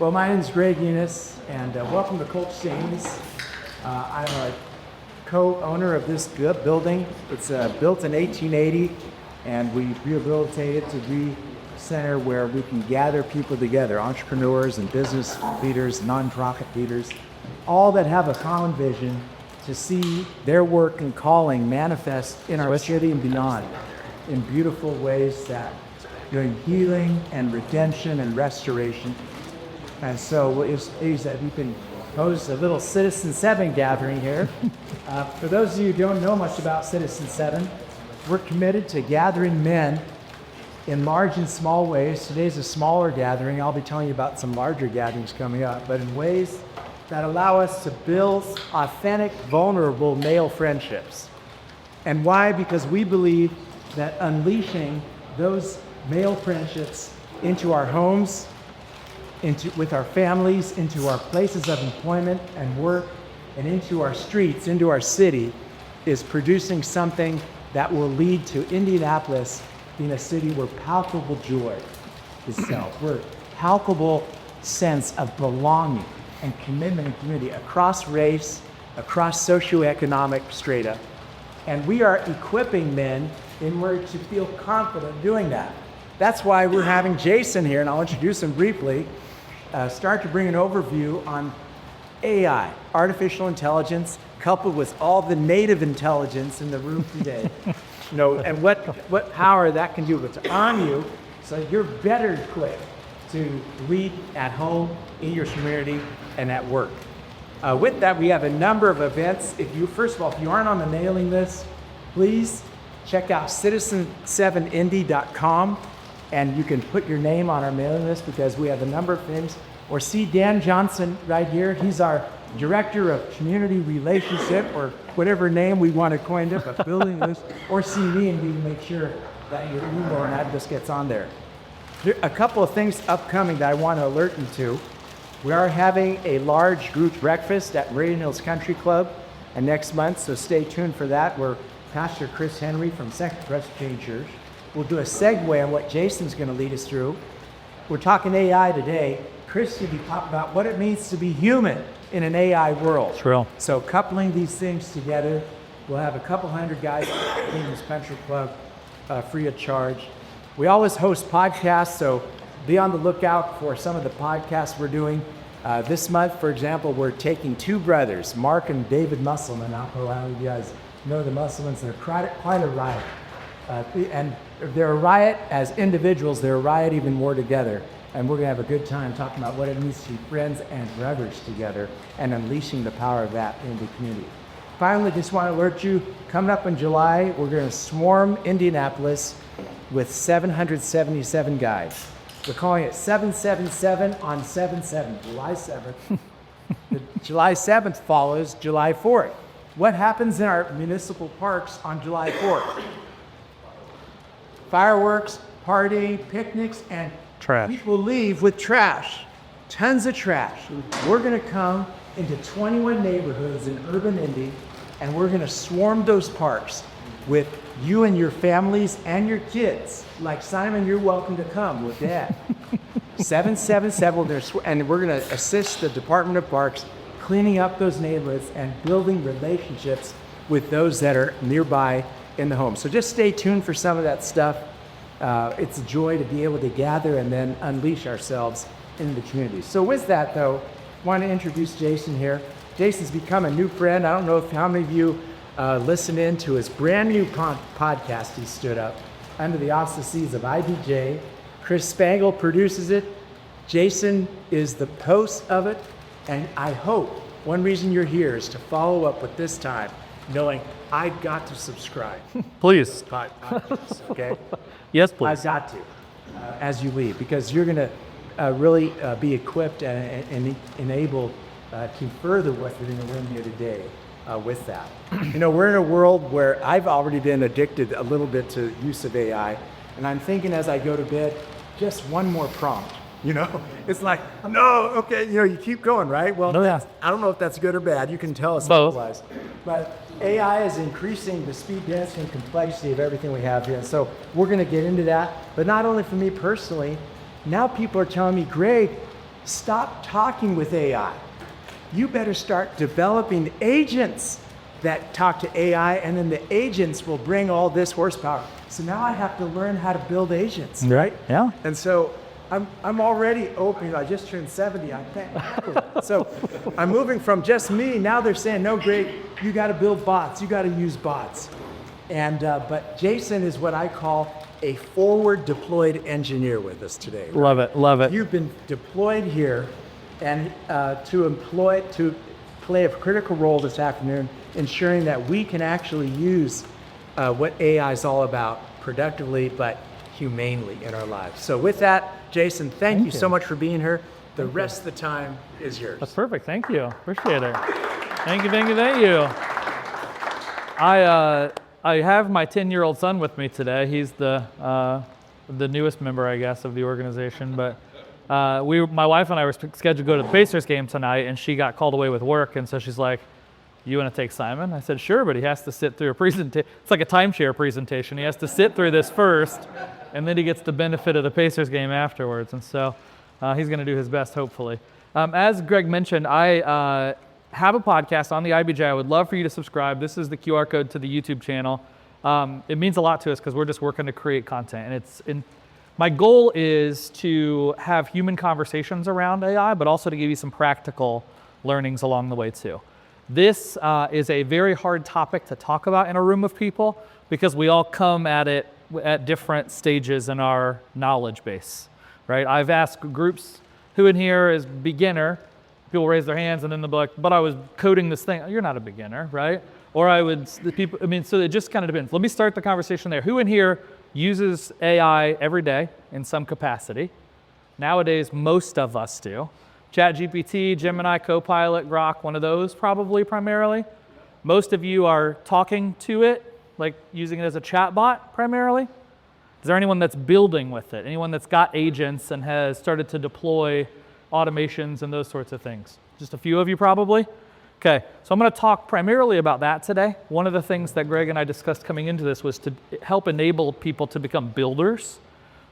Well, my name is Greg Enas, and welcome to Polk Stables. I'm a co-owner of this building. It's built in 1880, and we rehabilitated to be a center where we can gather people together, entrepreneurs and business leaders, nonprofit leaders, all that have a common vision to see their work and calling manifest in our city and beyond in beautiful ways that doing healing and redemption and restoration. And so is that we can host a little Citizen 7 gathering here. For those of you who don't know much about Citizen 7, we're committed to gathering men in large and small ways. Today's a smaller gathering. I'll be telling you about some larger gatherings coming up, but in ways that allow us to build authentic, vulnerable male friendships. And why? Because we believe that unleashing those male friendships into our homes, with our families, into our places of employment and work, and into our streets, into our city, is producing something that will lead to Indianapolis being a city where palpable joy is felt, where palpable sense of belonging and commitment and community across race, across socioeconomic strata. And we are equipping men in order to feel confident doing that. That's why we're having Jayson here, and I'll introduce him briefly, start to bring an overview on AI, artificial intelligence, coupled with all the native intelligence in the room today. And what power that can do. It's on you, so you're better equipped to lead at home, in your community, and at work. With that, we have a number of events. First of all, if you aren't on the mailing list, please check out citizen7indy.com, and you can put your name on our mailing list because we have a number of things. Or see Dan Johnson right here. He's our Director of Community Relationship, or whatever name we want to coin it, but building this. Or see me, and we can make sure that your email and address gets on there. There are a couple of things upcoming that I want to alert you to. We are having a large group breakfast at Meridian Hills Country Club next month, so stay tuned for that, where Pastor Chris Henry from Second Presbyterian Church will do a segue on what Jayson's going to lead us through. We're talking AI today. Chris will be talking about what it means to be human in an AI world. True. So coupling these things together, we'll have a couple hundred guys in this country club free of charge. We always host podcasts, so be on the lookout for some of the podcasts we're doing. This month, for example, we're taking two brothers, Mark and David Musselman. I don't know how you guys know the Musselmans. They're quite a riot. And they're a riot as individuals, they're a riot even more together. And we're going to have a good time talking about what it means to be friends and brothers together and unleashing the power of that in the community. Finally, just want to alert you, coming up in July, we're going to swarm Indianapolis with 777 guys. We're calling it 777 on 7/7, July 7th. July 7th follows July 4th. What happens in our municipal parks on July 4th? Fireworks, party, picnics, and trash. People leave with trash, tons of trash. We're going to come into 21 neighborhoods in urban Indy, and we're going to swarm those parks with you and your families and your kids. Like Simon, you're welcome to come with Dad. 777, and we're going to assist the Department of Parks cleaning up those neighborhoods and building relationships with those that are nearby in the home. So just stay tuned for some of that stuff. It's a joy to be able to gather and then unleash ourselves in the community. So with that, though, I want to introduce Jayson here. Jayson's become a new friend. I don't know how many of you listen in to his brand new podcast he stood up under the auspices of IBJ. Chris Spangle produces it. Jayson is the host of it. And I hope one reason you're here is to follow up with this time, knowing I've got to subscribe. Please. Podcast, okay? Yes, please. I've got to, as you leave, because you're going to really be equipped and enabled to further what you're going to learn here today with that. We're in a world where I've already been addicted a little bit to use of AI, and I'm thinking as I go to bed, just one more prompt. It's like, no, okay, you keep going, right? Well, no, yeah. I don't know if that's good or bad. You can tell us both. Otherwise. But AI is increasing the speed, density, and complexity of everything we have here. And so we're going to get into that. But not only for me personally, now people are telling me, Greg, stop talking with AI. You better start developing agents that talk to AI, and then the agents will bring all this horsepower. So now I have to learn how to build agents, right? Yeah. And so I'm already open. I just turned 70. I'm thankful. So I'm moving from just me. Now they're saying, no, Greg, you got to build bots. You got to use bots. And but Jayson is what I call a forward deployed engineer with us today. Right? Love it. Love it. You've been deployed here, and to play a critical role this afternoon, ensuring that we can actually use what AI is all about productively, but humanely in our lives. So with that, Jayson, thank you so much for being here. The rest of the time is yours. That's perfect. Thank you. Appreciate it. Thank you. I have my 10-year-old son with me today. He's the newest member, I guess, of the organization. But my wife and I were scheduled to go to the Pacers game tonight, and she got called away with work, and so she's like, "You want to take Simon?" I said, "Sure," but he has to sit through a presentation. It's like a timeshare presentation. He has to sit through this first, and then he gets the benefit of the Pacers game afterwards. And so he's going to do his best, hopefully. As Greg mentioned, I have a podcast on the IBJ. I would love for you to subscribe. This is the QR code to the YouTube channel. It means a lot to us because we're just working to create content. And my goal is to have human conversations around AI, but also to give you some practical learnings along the way too. This is a very hard topic to talk about in a room of people because we all come at it at different stages in our knowledge base, right? I've asked groups, who in here is beginner? People raise their hands and then they'll be like, but I was coding this thing. You're not a beginner, right? Or so it just kind of depends. Let me start the conversation there. Who in here uses AI every day in some capacity? Nowadays, most of us do. ChatGPT, Gemini, Copilot, Grok, one of those probably primarily. Most of you are talking to it, like using it as a chat bot primarily. Is there anyone that's building with it? Anyone that's got agents and has started to deploy automations and those sorts of things? Just a few of you probably? Okay, so I'm going to talk primarily about that today. One of the things that Greg and I discussed coming into this was to help enable people to become builders.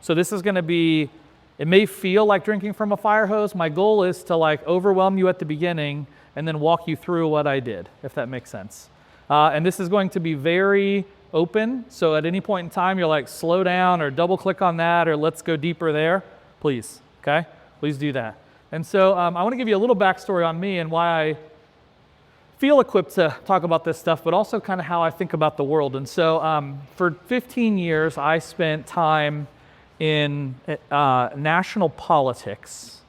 So this is going to be, it may feel like drinking from a fire hose. My goal is to overwhelm you at the beginning and then walk you through what I did, if that makes sense. And this is going to be very open. So at any point in time, you're like, slow down or double click on that or let's go deeper there. Please, okay? Please do that. And so I want to give you a little backstory on me and why I feel equipped to talk about this stuff, but also kind of how I think about the world. And so for 15 years, I spent time in national politics,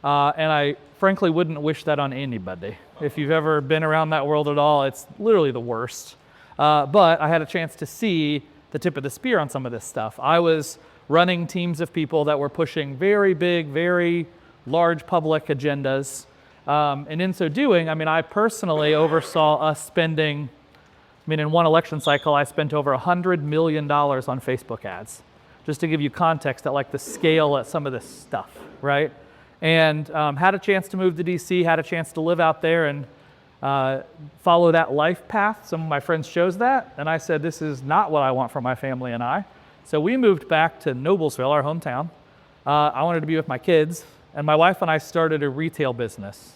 and I frankly wouldn't wish that on anybody. If you've ever been around that world at all, it's literally the worst. But I had a chance to see the tip of the spear on some of this stuff. I was running teams of people that were pushing very big, very large public agendas. And in so doing, I personally oversaw us spending, in one election cycle, I spent over $100 million on Facebook ads, just to give you context at the scale at some of this stuff, right? And had a chance to move to DC, had a chance to live out there and follow that life path. Some of my friends chose that, and I said, this is not what I want for my family and I. So we moved back to Noblesville, our hometown. I wanted to be with my kids, and my wife and I started a retail business.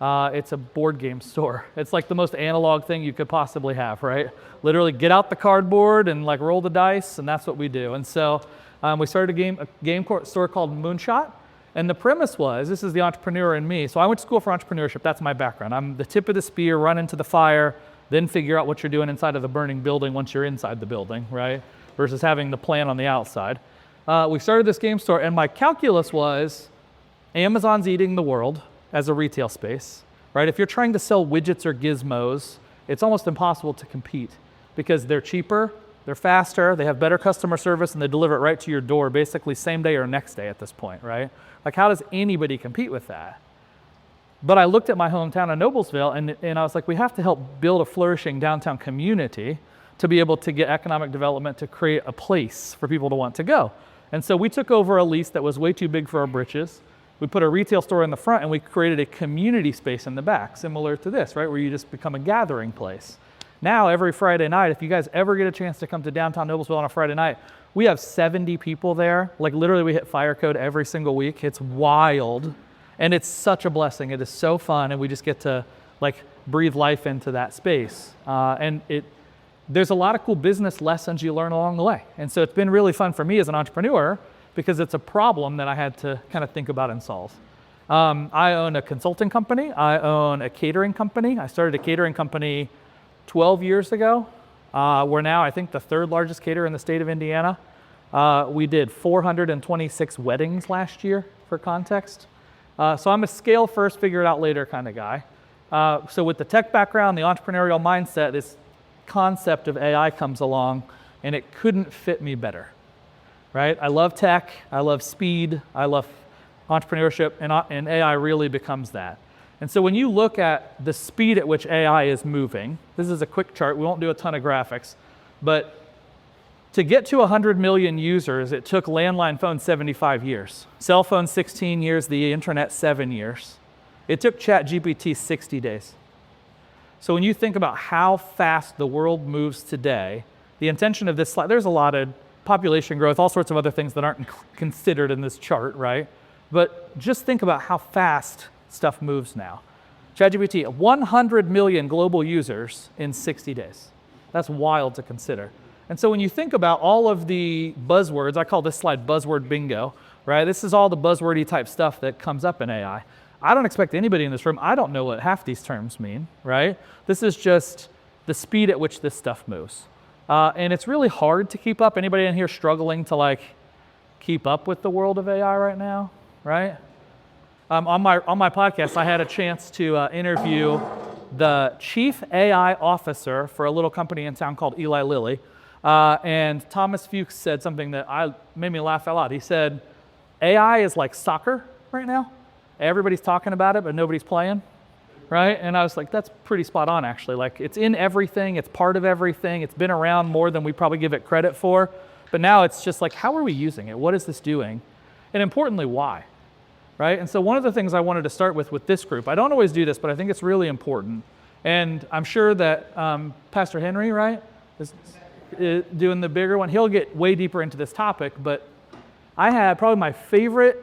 It's a board game store. It's like the most analog thing you could possibly have, right? Literally get out the cardboard and roll the dice, and that's what we do. And so we started a game store called Moonshot. And the premise was, this is the entrepreneur in me. So I went to school for entrepreneurship. That's my background. I'm the tip of the spear, run into the fire, then figure out what you're doing inside of the burning building once you're inside the building, right? Versus having the plan on the outside. We started this game store, and my calculus was, Amazon's eating the world as a retail space, right? If you're trying to sell widgets or gizmos, it's almost impossible to compete because they're cheaper, they're faster, they have better customer service, and they deliver it right to your door basically same day or next day at this point, right? How does anybody compete with that? But I looked at my hometown of Noblesville, and I was like, we have to help build a flourishing downtown community to be able to get economic development to create a place for people to want to go. And so we took over a lease that was way too big for our britches. We put a retail store in the front, and we created a community space in the back, similar to this, right, where you just become a gathering place. Now, every Friday night, if you guys ever get a chance to come to downtown Noblesville on a Friday night, we have 70 people there. Literally, we hit fire code every single week. It's wild. And it's such a blessing. It is so fun, and we just get to like breathe life into that space. There's a lot of cool business lessons you learn along the way. And so it's been really fun for me as an entrepreneur because it's a problem that I had to kind of think about and solve. I own a consulting company. I own a catering company. I started a catering company 12 years ago. We're now, I think, the third largest caterer in the state of Indiana. We did 426 weddings last year, for context. So I'm a scale first, figure it out later kind of guy. So with the tech background, the entrepreneurial mindset, this concept of AI comes along, and it couldn't fit me better, right? I love tech, I love speed, I love entrepreneurship, and AI really becomes that. And so when you look at the speed at which AI is moving, this is a quick chart, we won't do a ton of graphics, but to get to 100 million users, it took landline phones 75 years, cell phones 16 years, the internet 7 years. It took ChatGPT 60 days. So when you think about how fast the world moves today, the intention of this slide, there's a lot of population growth, all sorts of other things that aren't considered in this chart, right? But just think about how fast stuff moves now. ChatGPT, 100 million global users in 60 days. That's wild to consider. And so when you think about all of the buzzwords, I call this slide buzzword bingo, right? This is all the buzzwordy type stuff that comes up in AI. I don't expect anybody in this room, I don't know what half these terms mean, right? This is just the speed at which this stuff moves. And it's really hard to keep up. Anybody in here struggling to like keep up with the world of AI right now, right? On my podcast, I had a chance to interview the chief AI officer for a little company in town called Eli Lilly. And Thomas Fuchs said something that made me laugh out loud. He said, AI is like soccer right now. Everybody's talking about it, but nobody's playing, right? And I was like, that's pretty spot on, actually. Like, it's in everything. It's part of everything. It's been around more than we probably give it credit for. But now it's just like, how are we using it? What is this doing? And importantly, why, right? And so one of the things I wanted to start with this group, I don't always do this, but I think it's really important. And I'm sure that Pastor Henry, right, is doing the bigger one. He'll get way deeper into this topic, but I had probably my favorite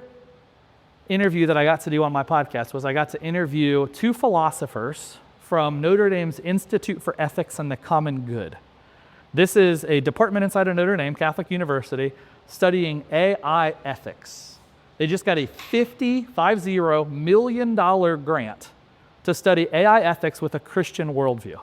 interview that I got to do on my podcast was I got to interview two philosophers from Notre Dame's Institute for Ethics and the Common Good. This is a department inside of Notre Dame, Catholic University, studying AI ethics. They just got a $50 million grant to study AI ethics with a Christian worldview.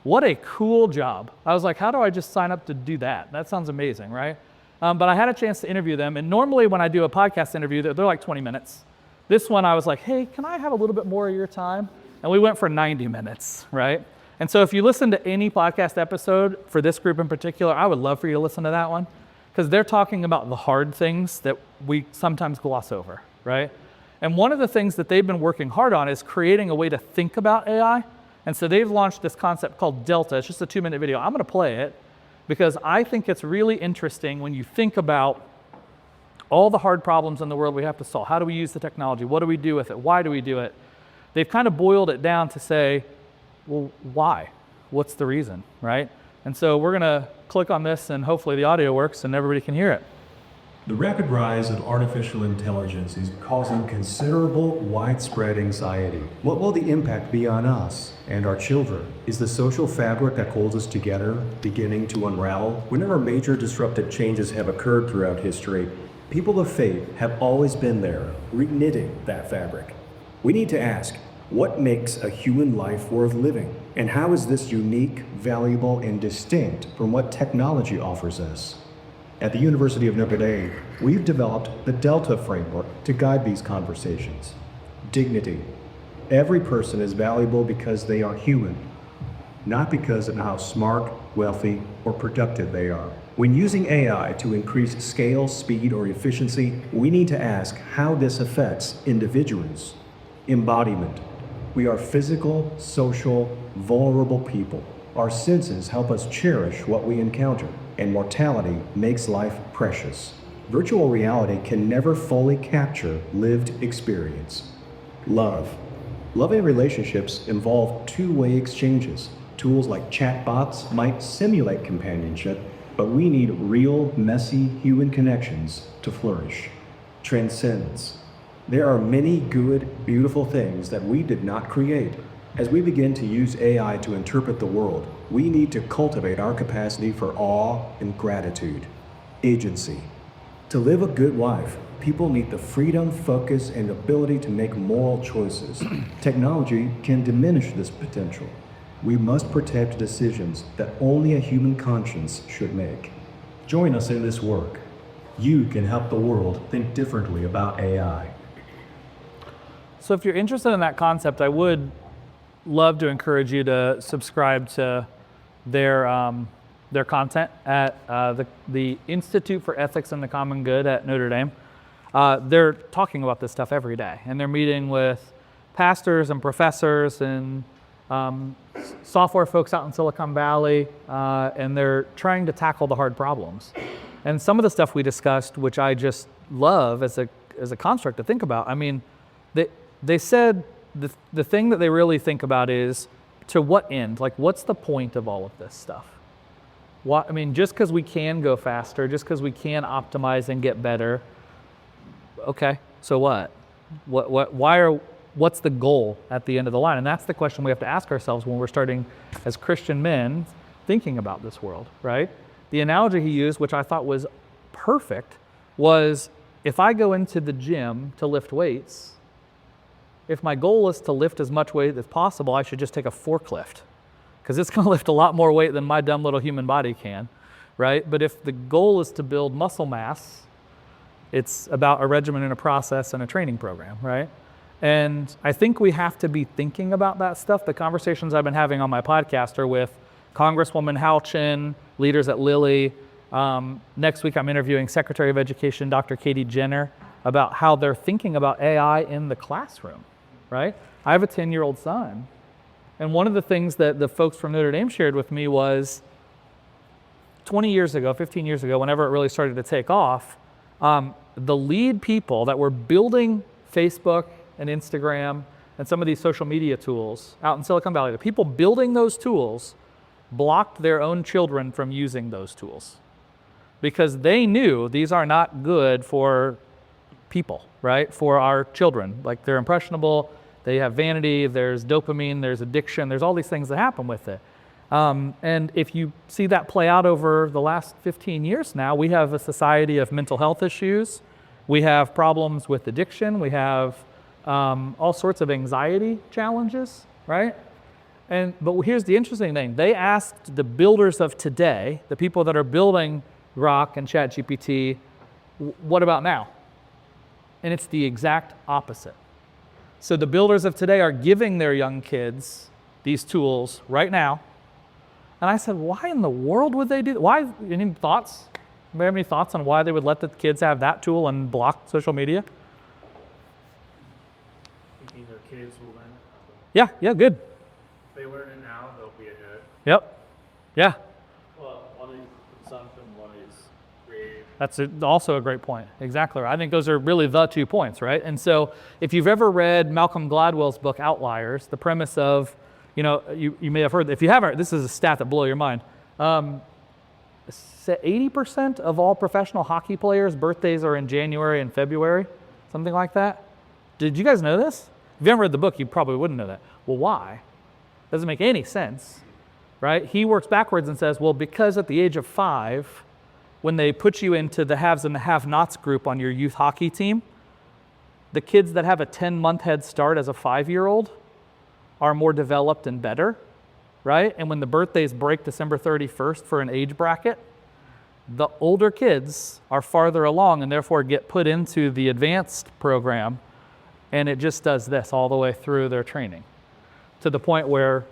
What a cool job. I was like, how do I just sign up to do that? That sounds amazing, right? But I had a chance to interview them, and normally when I do a podcast interview, they're like 20 minutes. This one I was like, hey, can I have a little bit more of your time? And we went for 90 minutes, right? And so if you listen to any podcast episode for this group in particular, I would love for you to listen to that one, because they're talking about the hard things that we sometimes gloss over, right? And one of the things that they've been working hard on is creating a way to think about AI. And so they've launched this concept called Delta. It's just a 2-minute video. I'm going to play it, because I think it's really interesting when you think about all the hard problems in the world we have to solve. How do we use the technology? What do we do with it? Why do we do it? They've kind of boiled it down to say, well, why? What's the reason, right? And so we're going to click on this, and hopefully the audio works and everybody can hear it. The rapid rise of artificial intelligence is causing considerable widespread anxiety. What will the impact be on us and our children? Is the social fabric that holds us together beginning to unravel? Whenever major disruptive changes have occurred throughout history, people of faith have always been there, reknitting that fabric. We need to ask, what makes a human life worth living? And how is this unique, valuable, and distinct from what technology offers us? At the University of Notre Dame, we've developed the Delta framework to guide these conversations. Dignity. Every person is valuable because they are human, not because of how smart, wealthy, or productive they are. When using AI to increase scale, speed, or efficiency, we need to ask how this affects individuals. Embodiment. We are physical, social, vulnerable people. Our senses help us cherish what we encounter, and mortality makes life precious. Virtual reality can never fully capture lived experience. Love. Loving relationships involve two-way exchanges. Tools like chatbots might simulate companionship, but we need real, messy human connections to flourish. Transcendence. There are many good, beautiful things that we did not create. As we begin to use AI to interpret the world, we need to cultivate our capacity for awe and gratitude. Agency. To live a good life, people need the freedom, focus, and ability to make moral choices. Technology can diminish this potential. We must protect decisions that only a human conscience should make. Join us in this work. You can help the world think differently about AI. So if you're interested in that concept, I would love to encourage you to subscribe to their content at the Institute for Ethics and the Common Good at Notre Dame. They're talking about this stuff every day, and they're meeting with pastors and professors and software folks out in Silicon Valley, and they're trying to tackle the hard problems. And some of the stuff we discussed, which I just love as a construct to think about, I mean, they said the thing that they really think about is to what end? Like, what's the point of all of this stuff? I mean, just because we can go faster, just because we can optimize and get better, okay, so what? What's the goal at the end of the line? And that's the question we have to ask ourselves when we're starting as Christian men thinking about this world, right? The analogy he used, which I thought was perfect, was if I go into the gym to lift weights, if my goal is to lift as much weight as possible, I should just take a forklift, because it's going to lift a lot more weight than my dumb little human body can, right? But if the goal is to build muscle mass, it's about a regimen and a process and a training program, right? And I think we have to be thinking about that stuff. The conversations I've been having on my podcast are with Congresswoman Houchin, leaders at Lilly. Next week I'm interviewing Secretary of Education, Dr. Katie Jenner, about how they're thinking about AI in the classroom, right? I have a 10-year-old son, and one of the things that the folks from Notre Dame shared with me was 20 years ago, 15 years ago, whenever it really started to take off, the lead people that were building Facebook and Instagram and some of these social media tools out in Silicon Valley, the people building those tools blocked their own children from using those tools because they knew these are not good for people, right? For our children. Like, they're impressionable, they have vanity, there's dopamine, there's addiction, there's all these things that happen with it. And if you see that play out over the last 15 years now, we have a society of mental health issues, we have problems with addiction, we have all sorts of anxiety challenges, right? But here's the interesting thing. They asked the builders of today, the people that are building Grok and ChatGPT, what about now? And it's the exact opposite. So the builders of today are giving their young kids these tools right now. And I said, why in the world would they do that? Why? Any thoughts? Do you have any thoughts on why they would let the kids have that tool and block social media? Thinking their kids will learn it. Yeah, good. If they learn it now, they'll be ahead. Yep. Yeah. Well, one is consumption, one is creative. That's also a great point. Exactly right. I think those are really the 2 points, right? And so if you've ever read Malcolm Gladwell's book, Outliers, the premise of, you may have heard, if you haven't, this is a stat that blow your mind. 80% of all professional hockey players' birthdays are in January and February, something like that. Did you guys know this? If you haven't read the book, you probably wouldn't know that. Well, why? Doesn't make any sense, right? He works backwards and says, well, because at the age of 5, when they put you into the haves and the have-nots group on your youth hockey team, the kids that have a 10-month head start as a 5-year-old are more developed and better, right? And when the birthdays break December 31st for an age bracket, the older kids are farther along and therefore get put into the advanced program, and it just does this all the way through their training to the point where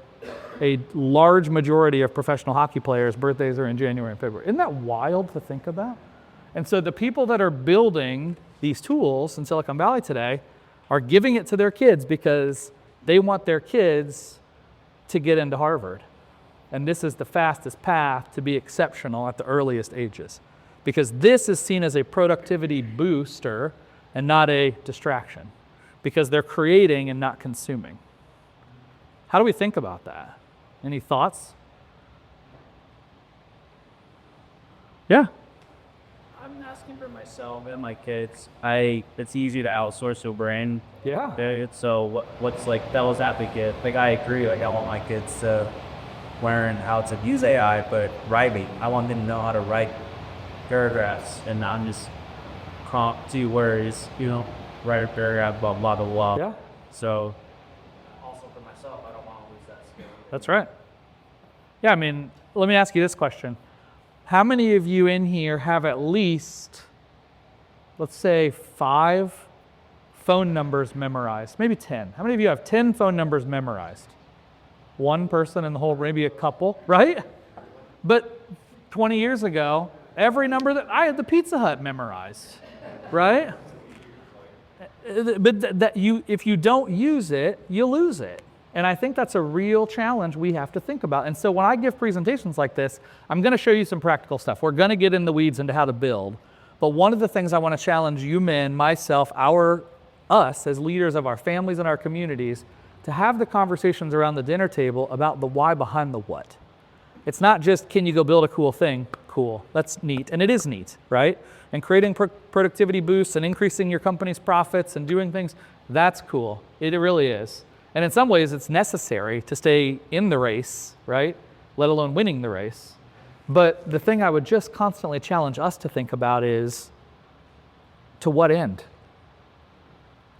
a large majority of professional hockey players' birthdays are in January and February. Isn't that wild to think about? And so the people that are building these tools in Silicon Valley today are giving it to their kids because they want their kids to get into Harvard. And this is the fastest path to be exceptional at the earliest ages, because this is seen as a productivity booster and not a distraction, because they're creating and not consuming. How do we think about that? Any thoughts? Yeah. I I'm asking for myself and my kids. It's easy to outsource your brain. Yeah. So what's like devil's advocate? Like I agree. Like I want my kids to learn how to use AI, but writing. I want them to know how to write paragraphs and not just prompt 2 words. Write a paragraph, blah blah blah blah. Yeah. So also for myself, I don't want to lose that skill. That's right. Yeah, I mean, let me ask you this question. How many of you in here have at least, let's say, 5 phone numbers memorized? Maybe 10. How many of you have 10 phone numbers memorized? One person in the whole, maybe a couple, right? But 20 years ago, every number that I had the Pizza Hut memorized, right? But if you don't use it, you lose it. And I think that's a real challenge we have to think about. And so when I give presentations like this, I'm going to show you some practical stuff. We're going to get in the weeds into how to build. But one of the things I want to challenge you men, myself, us as leaders of our families and our communities, to have the conversations around the dinner table about the why behind the what. It's not just, can you go build a cool thing? Cool, that's neat, and it is neat, right? And creating productivity boosts and increasing your company's profits and doing things, that's cool. It really is. And in some ways, it's necessary to stay in the race, right? Let alone winning the race. But the thing I would just constantly challenge us to think about is, to what end?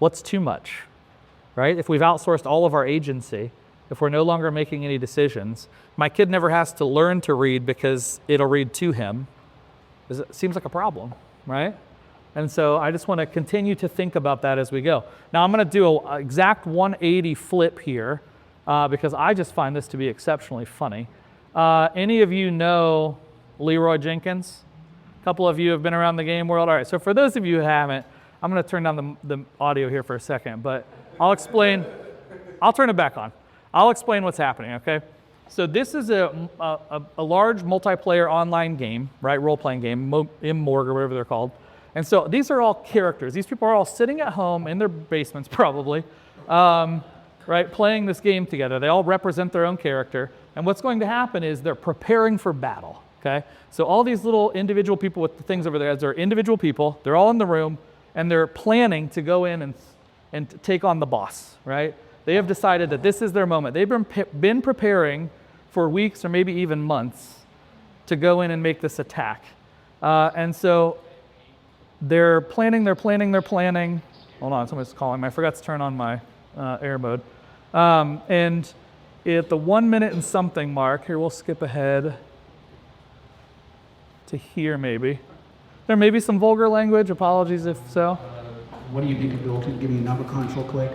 What's too much, right? If we've outsourced all of our agency, if we're no longer making any decisions, my kid never has to learn to read because it'll read to him. It seems like a problem, right? And so I just want to continue to think about that as we go. Now I'm going to do an exact 180 flip here because I just find this to be exceptionally funny. Any of you know Leroy Jenkins? A couple of you have been around the game world. All right, so for those of you who haven't, I'm going to turn down the audio here for a second, but I'll explain. I'll turn it back on. I'll explain what's happening, okay? So this is a large multiplayer online game, right? Role-playing game, Morg or whatever they're called. And so these are all characters. These people are all sitting at home in their basements probably, right, playing this game together. They all represent their own character. And what's going to happen is they're preparing for battle, okay? So all these little individual people with the things over there, as they're individual people, they're all in the room, and they're planning to go in and take on the boss, right? They have decided that this is their moment. They've been preparing for weeks or maybe even months to go in and make this attack. And so they're planning. Hold on, somebody's calling me. I forgot to turn on my air mode. And at the 1 minute and something mark, here we'll skip ahead to here maybe. There may be some vulgar language, apologies if so. What do you think of Bill? Give me a number control quick.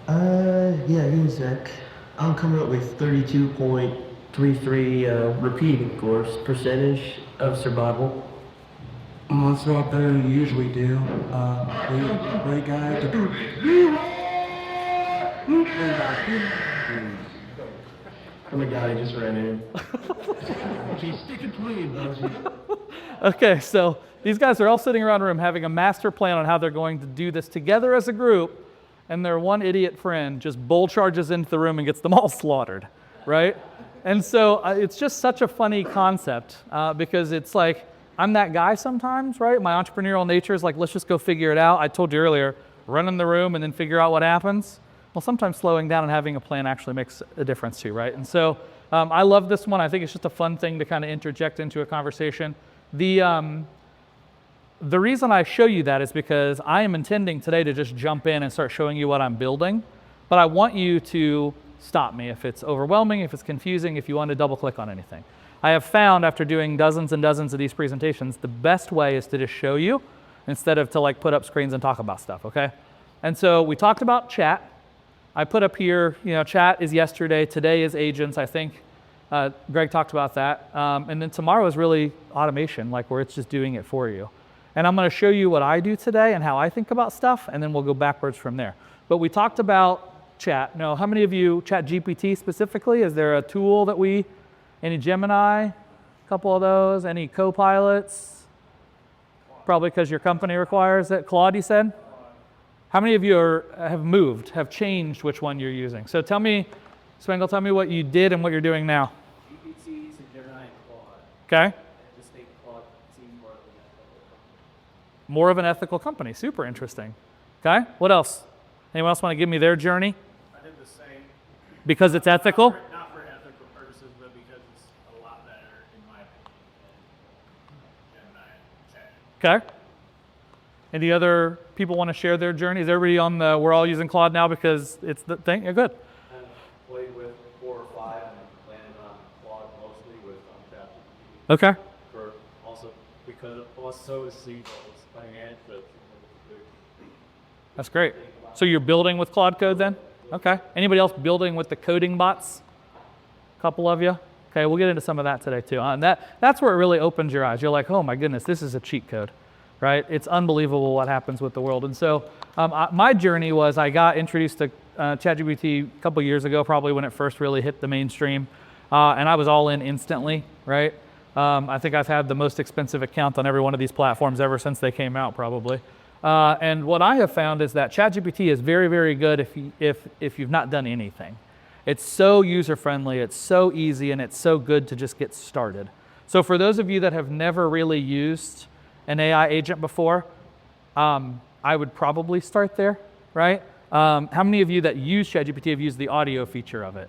Yeah, give me a sec. I'm coming up with 32.33 repeat, of course, percentage of survival. That's a lot better than you usually do. Great guy. Oh my god, I just ran in. Okay, so these guys are all sitting around a room having a master plan on how they're going to do this together as a group, and their one idiot friend just bull charges into the room and gets them all slaughtered, right? And so it's just such a funny concept because it's like, I'm that guy sometimes, right? My entrepreneurial nature is like, let's just go figure it out. I told you earlier, run in the room and then figure out what happens. Well, sometimes slowing down and having a plan actually makes a difference too, right? And so I love this one. I think it's just a fun thing to kind of interject into a conversation. The reason I show you that is because I am intending today to just jump in and start showing you what I'm building, but I want you to stop me if it's overwhelming, if it's confusing, if you want to double click on anything. I have found after doing dozens and dozens of these presentations, the best way is to just show you instead of to like put up screens and talk about stuff, okay? And so we talked about chat. I put up here, chat is yesterday, today is agents, I think. Greg talked about that. And then tomorrow is really automation, like where it's just doing it for you. And I'm going to show you what I do today and how I think about stuff, and then we'll go backwards from there. But we talked about chat. Now, how many of you, ChatGPT specifically, is there a tool that any Gemini, a couple of those, any co-pilots? Probably because your company requires it. Claude, you said? How many of you have changed which one you're using? So tell me, Spangle, tell me what you did and what you're doing now. GPTs and Gemini and Claude. Okay. Just think Claude seems more of more of an ethical company. Super interesting. Okay, what else? Anyone else want to give me their journey? I did the same. Because it's ethical? Not for ethical purposes, but because it's a lot better, in my opinion, than Gemini and Chat. Okay. Any other people want to share their journey? Is everybody on the, we're all using Claude now because it's the thing? Yeah, good. And played with 4 or 5 and landed on Claude mostly with ChatGPT. Okay. For also, because also is SQL's financial. That's great. So you're building with Claude Code then? Okay. Anybody else building with the coding bots? A couple of you? Okay, we'll get into some of that today too. And that's where it really opens your eyes. You're like, oh my goodness, this is a cheat code, right? It's unbelievable what happens with the world. And so my journey was I got introduced to ChatGPT a couple years ago, probably when it first really hit the mainstream. And I was all in instantly, right? I think I've had the most expensive account on every one of these platforms ever since they came out, probably. And what I have found is that ChatGPT is very, very good if you've not done anything. It's so user-friendly, it's so easy, and it's so good to just get started. So for those of you that have never really used an AI agent before, I would probably start there, right? How many of you that use ChatGPT have used the audio feature of it?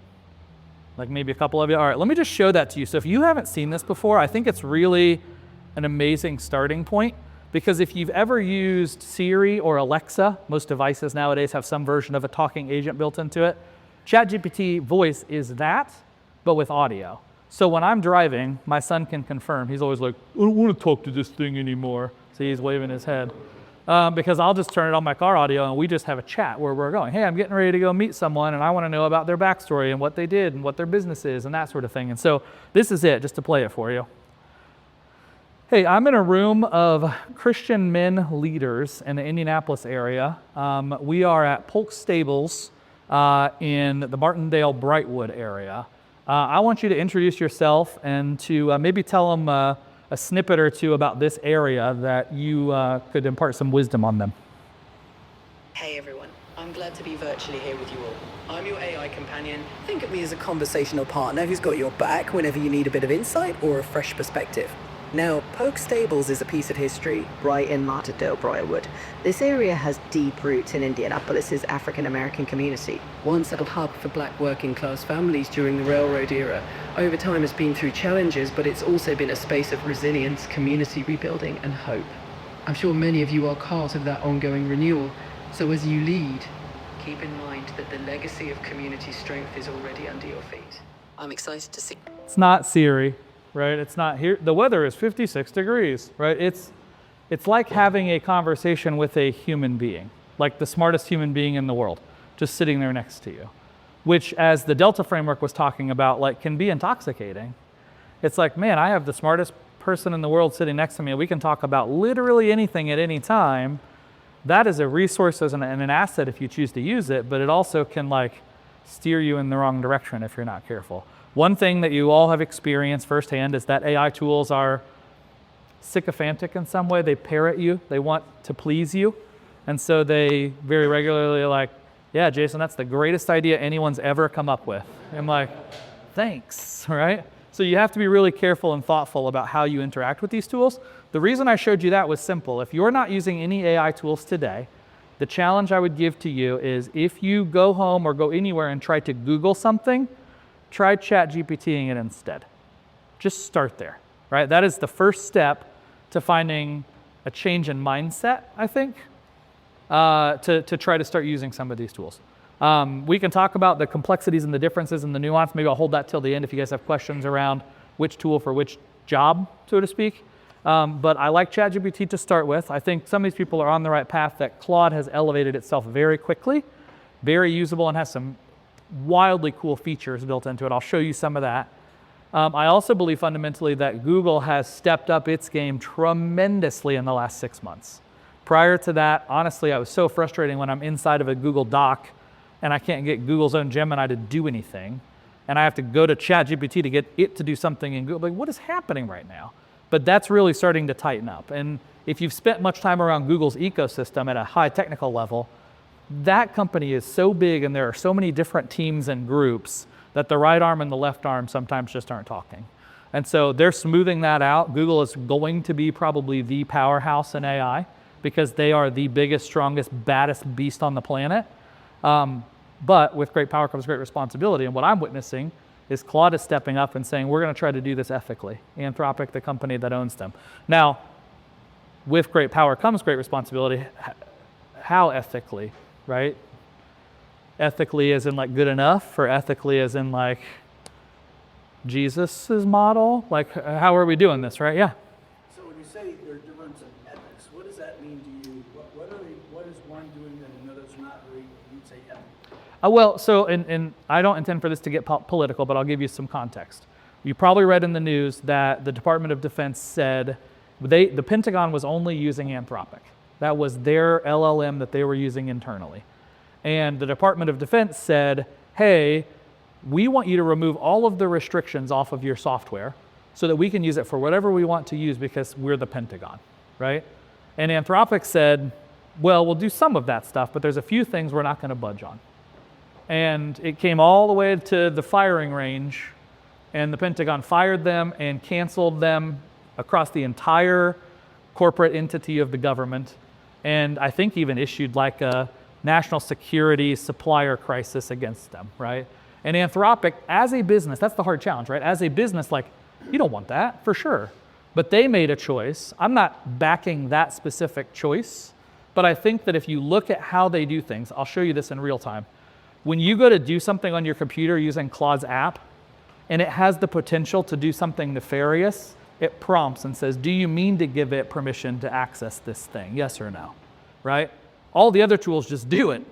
Like maybe a couple of you. All right, let me just show that to you. So if you haven't seen this before, I think it's really an amazing starting point. Because if you've ever used Siri or Alexa, most devices nowadays have some version of a talking agent built into it. ChatGPT voice is that, but with audio. So when I'm driving, my son can confirm. He's always like, I don't want to talk to this thing anymore. See, he's waving his head. Because I'll just turn it on my car audio and we just have a chat where we're going, hey, I'm getting ready to go meet someone and I want to know about their backstory and what they did and what their business is and that sort of thing. And so this is it, just to play it for you. Hey, I'm in a room of Christian men leaders in the Indianapolis-area. We are at Polk Stables in the Martindale-Brightwood area. I want you to introduce yourself and to maybe tell them a snippet or two about this area that you could impart some wisdom on them. Hey everyone, I'm glad to be virtually here with you all. I'm your AI companion. Think of me as a conversational partner who's got your back whenever you need a bit of insight or a fresh perspective. Now, Polk Stables is a piece of history right in Martindale-Brightwood. This area has deep roots in Indianapolis's African-American community. Once a hub for black working-class families during the railroad era, over time has been through challenges, but it's also been a space of resilience, community rebuilding, and hope. I'm sure many of you are part of that ongoing renewal, so as you lead, keep in mind that the legacy of community strength is already under your feet. I'm excited to see. It's not Siri. Right? It's not here. The weather is 56 degrees, right? It's like having a conversation with a human being, like the smartest human being in the world, just sitting there next to you, which, as the Delta framework was talking about, like can be intoxicating. It's like, man, I have the smartest person in the world sitting next to me. We can talk about literally anything at any time. That is a resource and an asset if you choose to use it, but it also can like steer you in the wrong direction if you're not careful. One thing that you all have experienced firsthand is that AI tools are sycophantic in some way. They parrot you. They want to please you. And so they very regularly are like, yeah, Jason, that's the greatest idea anyone's ever come up with. I'm like, thanks, right? So you have to be really careful and thoughtful about how you interact with these tools. The reason I showed you that was simple. If you're not using any AI tools today, the challenge I would give to you is if you go home or go anywhere and try to Google something, try ChatGPTing it instead. Just start there, right? That is the first step to finding a change in mindset, I think, to try to start using some of these tools. We can talk about the complexities and the differences and the nuance. Maybe I'll hold that till the end if you guys have questions around which tool for which job, so to speak. But I like ChatGPT to start with. I think some of these people are on the right path, that Claude has elevated itself very quickly, very usable, and has some wildly cool features built into it. I'll show you some of that. I also believe fundamentally that Google has stepped up its game tremendously in the last 6 months. Prior to that, honestly, I was so frustrating when I'm inside of a Google Doc and I can't get Google's own Gemini to do anything. And I have to go to ChatGPT to get it to do something in Google. Like, what is happening right now? But that's really starting to tighten up. And if you've spent much time around Google's ecosystem at a high technical level, that company is so big and there are so many different teams and groups that the right arm and the left arm sometimes just aren't talking. And so they're smoothing that out. Google is going to be probably the powerhouse in AI because they are the biggest, strongest, baddest beast on the planet. But with great power comes great responsibility. And what I'm witnessing is Claude is stepping up and saying, we're going to try to do this ethically. Anthropic, the company that owns them. Now, with great power comes great responsibility. How ethically, right? Ethically as in like good enough, or ethically as in like Jesus's model? Like, how are we doing this, right? Yeah. So when you say there are difference in ethics, what does that mean to you? What is one doing that another's not doing? You'd say ethical. Well, so, and I don't intend for this to get political, but I'll give you some context. You probably read in the news that the Department of Defense said the Pentagon was only using Anthropic. That was their LLM that they were using internally. And the Department of Defense said, hey, we want you to remove all of the restrictions off of your software so that we can use it for whatever we want to use because we're the Pentagon, right? And Anthropic said, well, we'll do some of that stuff, but there's a few things we're not going to budge on. And it came all the way to the firing range, and the Pentagon fired them and canceled them across the entire corporate entity of the government, and I think even issued like a national security supplier crisis against them, right? And Anthropic, as a business, that's the hard challenge, right? As a business, like, you don't want that, for sure. But they made a choice. I'm not backing that specific choice, but I think that if you look at how they do things, I'll show you this in real time. When you go to do something on your computer using Claude's app, and it has the potential to do something nefarious, it prompts and says, do you mean to give it permission to access this thing? Yes or no, right? All the other tools just do it.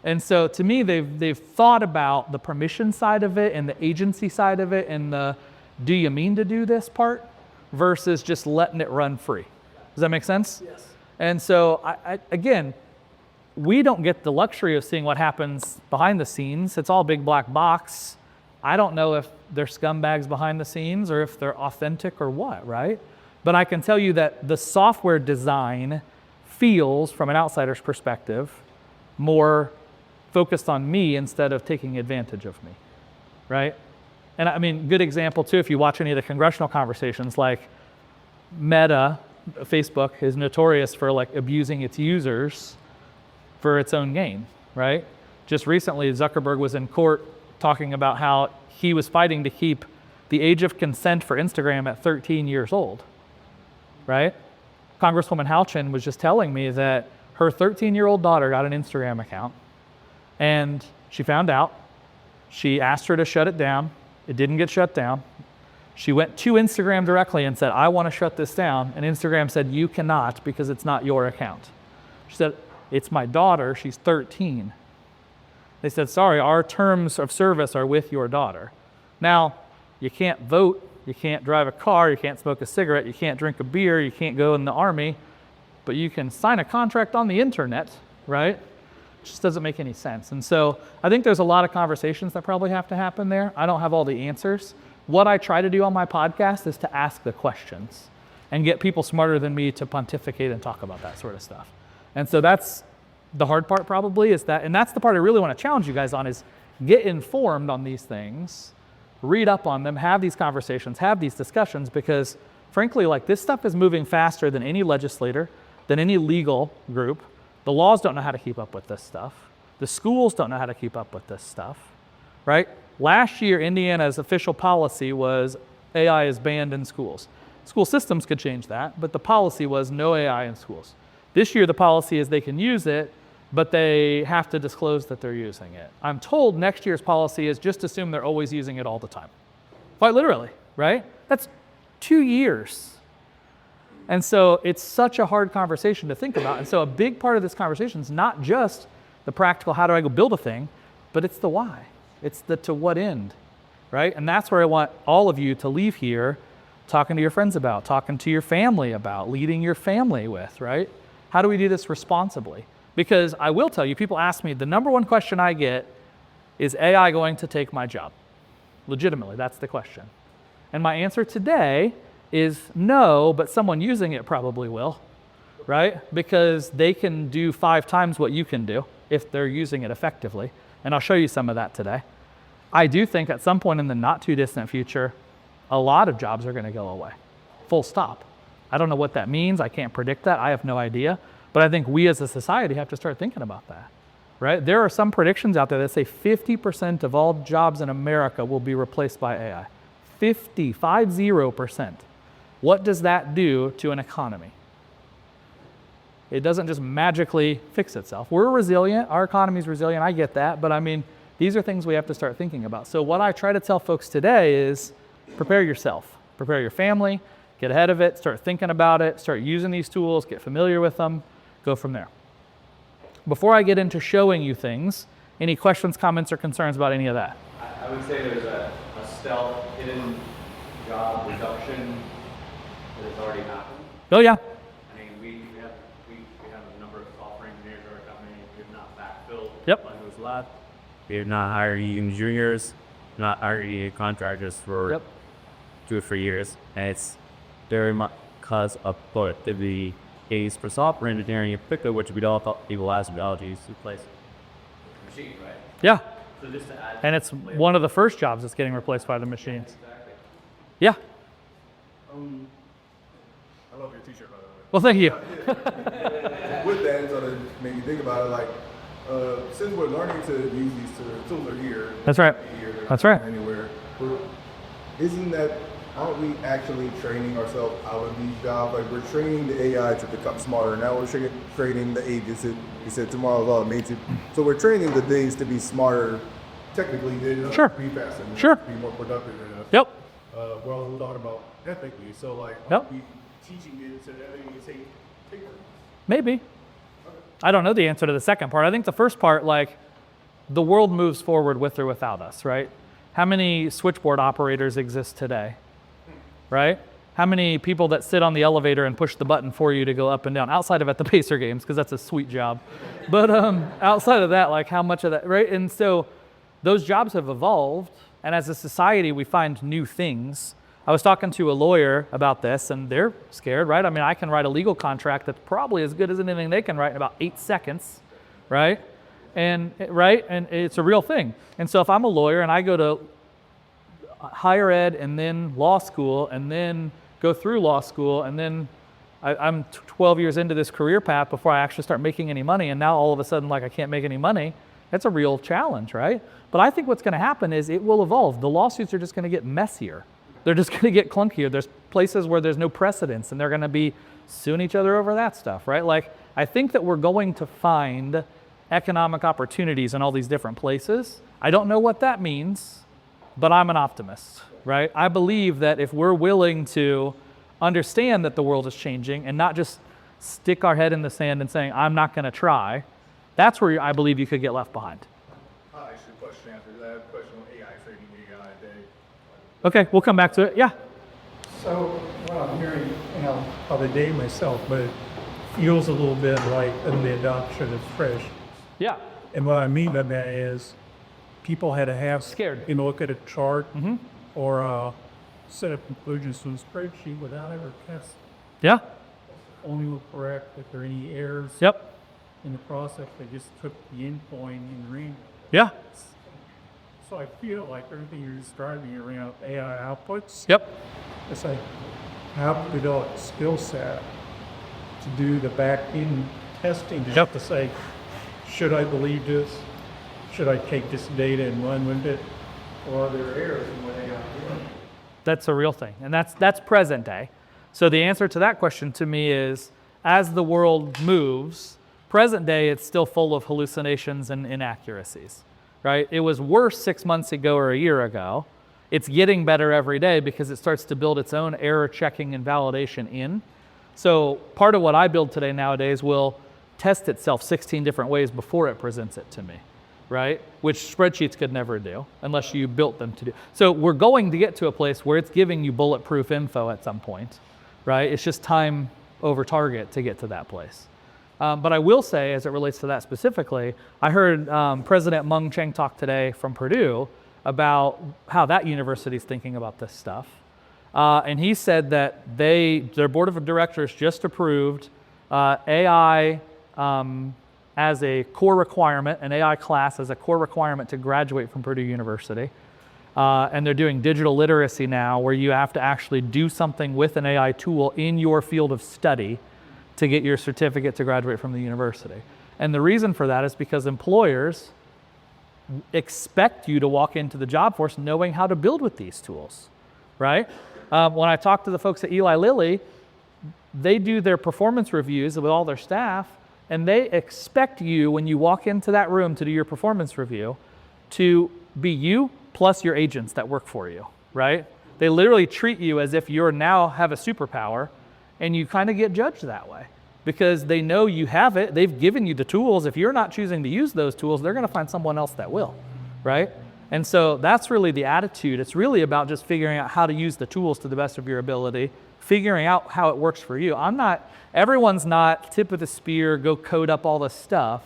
And so to me, they've thought about the permission side of it and the agency side of it and the do you mean to do this part versus just letting it run free. Does that make sense? Yes. And so, again, we don't get the luxury of seeing what happens behind the scenes. It's all big black box. I don't know if they're scumbags behind the scenes or if they're authentic or what, right? But I can tell you that the software design feels, from an outsider's perspective, more focused on me instead of taking advantage of me, right? And I mean, good example too, if you watch any of the congressional conversations, like Meta, Facebook, is notorious for like abusing its users for its own gain, right? Just recently, Zuckerberg was in court talking about how he was fighting to keep the age of consent for Instagram at 13 years old, right? Congresswoman Houchin was just telling me that her 13-year-old daughter got an Instagram account, and she found out. She asked her to shut it down. It didn't get shut down. She went to Instagram directly and said, I want to shut this down. And Instagram said, you cannot because it's not your account. She said, it's my daughter. She's 13. They said, sorry, our terms of service are with your daughter. Now, you can't vote, you can't drive a car, you can't smoke a cigarette, you can't drink a beer, you can't go in the army, but you can sign a contract on the internet, right? It just doesn't make any sense. And so I think there's a lot of conversations that probably have to happen there. I don't have all the answers. What I try to do on my podcast is to ask the questions and get people smarter than me to pontificate and talk about that sort of stuff. And so that's the hard part probably, is that, and that's the part I really want to challenge you guys on, is get informed on these things, read up on them, have these conversations, have these discussions, because frankly, like, this stuff is moving faster than any legislator, than any legal group. The laws don't know how to keep up with this stuff. The schools don't know how to keep up with this stuff, right? Last year, Indiana's official policy was AI is banned in schools. School systems could change that, but the policy was no AI in schools. This year, the policy is they can use it, but they have to disclose that they're using it. I'm told next year's policy is just assume they're always using it all the time. Quite literally, right? That's 2 years. And so it's such a hard conversation to think about. And so a big part of this conversation is not just the practical, how do I go build a thing, but it's the why. It's the to what end, right? And that's where I want all of you to leave here talking to your friends about, talking to your family about, leading your family with, right? How do we do this responsibly? Because I will tell you, people ask me, the number one question I get is AI going to take my job? Legitimately, that's the question. And my answer today is no, but someone using it probably will, right? Because they can do 5 times what you can do if they're using it effectively. And I'll show you some of that today. I do think at some point in the not too distant future, a lot of jobs are going to go away. Full stop. I don't know what that means. I can't predict that. I have no idea. But I think we as a society have to start thinking about that, right? There are some predictions out there that say 50% of all jobs in America will be replaced by AI. 50%. What does that do to an economy? It doesn't just magically fix itself. We're resilient. Our economy is resilient. I get that. But I mean, these are things we have to start thinking about. So what I try to tell folks today is prepare yourself. Prepare your family. Get ahead of it. Start thinking about it. Start using these tools. Get familiar with them. Go from there. Before I get into showing you things, any questions, comments, or concerns about any of that? I would say there's a stealth hidden job reduction that has already happened. Oh, yeah. I mean, we have a number of software engineers at our company. We have not backfilled Yep. one who's left. We're not hiring juniors, not hiring contractors for 2 or 3 years. And it's very much because of productivity case for software engineering in particular, which we all thought people asked about to replace Machine, right? Yeah. So just to add, And it's one of the first jobs that's getting replaced by the machines. exactly. Yeah. I love your t-shirt, by the way. Well, thank you. With that, sort of made me think about it, like, since we're learning to use these tools are here. That's right. Here, That's right. Anywhere. Aren't we actually training ourselves out of these jobs? Like, we're training the AI to become smarter. Now we're training the agents. You said tomorrow's automated. So we're training the days to be smarter, technically, than Sure. be faster, and Sure. be more productive. Yep. We're also talking about ethically. So, like, Yep. are we teaching it so that they take Maybe. I don't know the answer to the second part. I think the first part, like, the world moves forward with or without us, right? How many switchboard operators exist today, right? How many people that sit on the elevator and push the button for you to go up and down, outside of at the Pacer games, because that's a sweet job. But outside of that, like, how much of that, right? And so those jobs have evolved, and as a society, we find new things. I was talking to a lawyer about this, and they're scared, right? I mean, I can write a legal contract that's probably as good as anything they can write in about 8 seconds, right? And it's a real thing. And so if I'm a lawyer and I go to higher ed and then law school and then go through law school and then I'm 12 years into this career path before I actually start making any money, and now all of a sudden, like, I can't make any money, that's a real challenge, right? But I think what's going to happen is it will evolve. The lawsuits are just going to get messier. They're just going to get clunkier. There's places where there's no precedence, and they're going to be suing each other over that stuff, right? Like, I think that we're going to find economic opportunities in all these different places. I don't know what that means, but I'm an optimist, right? I believe that if we're willing to understand that the world is changing and not just stick our head in the sand and saying, I'm not going to try, that's where I believe you could get left behind. Actually, question after that, question on AI training AI day. Okay, we'll come back to it. Yeah. So what I'm hearing, of the day myself, but it feels a little bit like the adoption of fresh. Yeah. And what I mean by that is people had to have Scared. look at a chart or set up conclusions to a spreadsheet without ever testing. Yeah. Only will correct if there are any errors Yep. in the process. They just took the endpoint and ran. Yeah. So I feel like everything you're describing around AI outputs, Yep. it's like have to develop skill set to do the back end testing just to say, should I believe this? Should I take this data and run with it? Or are there errors in what AI doing? That's a real thing. And that's present day. So the answer to that question to me is, as the world moves, present day, it's still full of hallucinations and inaccuracies, right? It was worse 6 months ago or a year ago. It's getting better every day because it starts to build its own error checking and validation in. So part of what I build today nowadays will test itself 16 different ways before it presents it to me, right? Which spreadsheets could never do unless you built them to do. So we're going to get to a place where it's giving you bulletproof info at some point, right? It's just time over target to get to that place. But I will say, as it relates to that specifically, I heard President Mung Chiang talk today from Purdue about how that university is thinking about this stuff. And he said that their board of directors just approved AI as a core requirement, an AI class as a core requirement to graduate from Purdue University. And they're doing digital literacy now, where you have to actually do something with an AI tool in your field of study to get your certificate to graduate from the university. And the reason for that is because employers expect you to walk into the job force knowing how to build with these tools, right? When I talk to the folks at Eli Lilly, they do their performance reviews with all their staff, and they expect you, when you walk into that room to do your performance review, to be you plus your agents that work for you, right? They literally treat you as if you now have a superpower, and you kind of get judged that way because they know you have it. They've given you the tools. If you're not choosing to use those tools, they're going to find someone else that will, right? And so that's really the attitude. It's really about just figuring out how to use the tools to the best of your ability, figuring out how it works for you. Everyone's not tip of the spear, go code up all this stuff.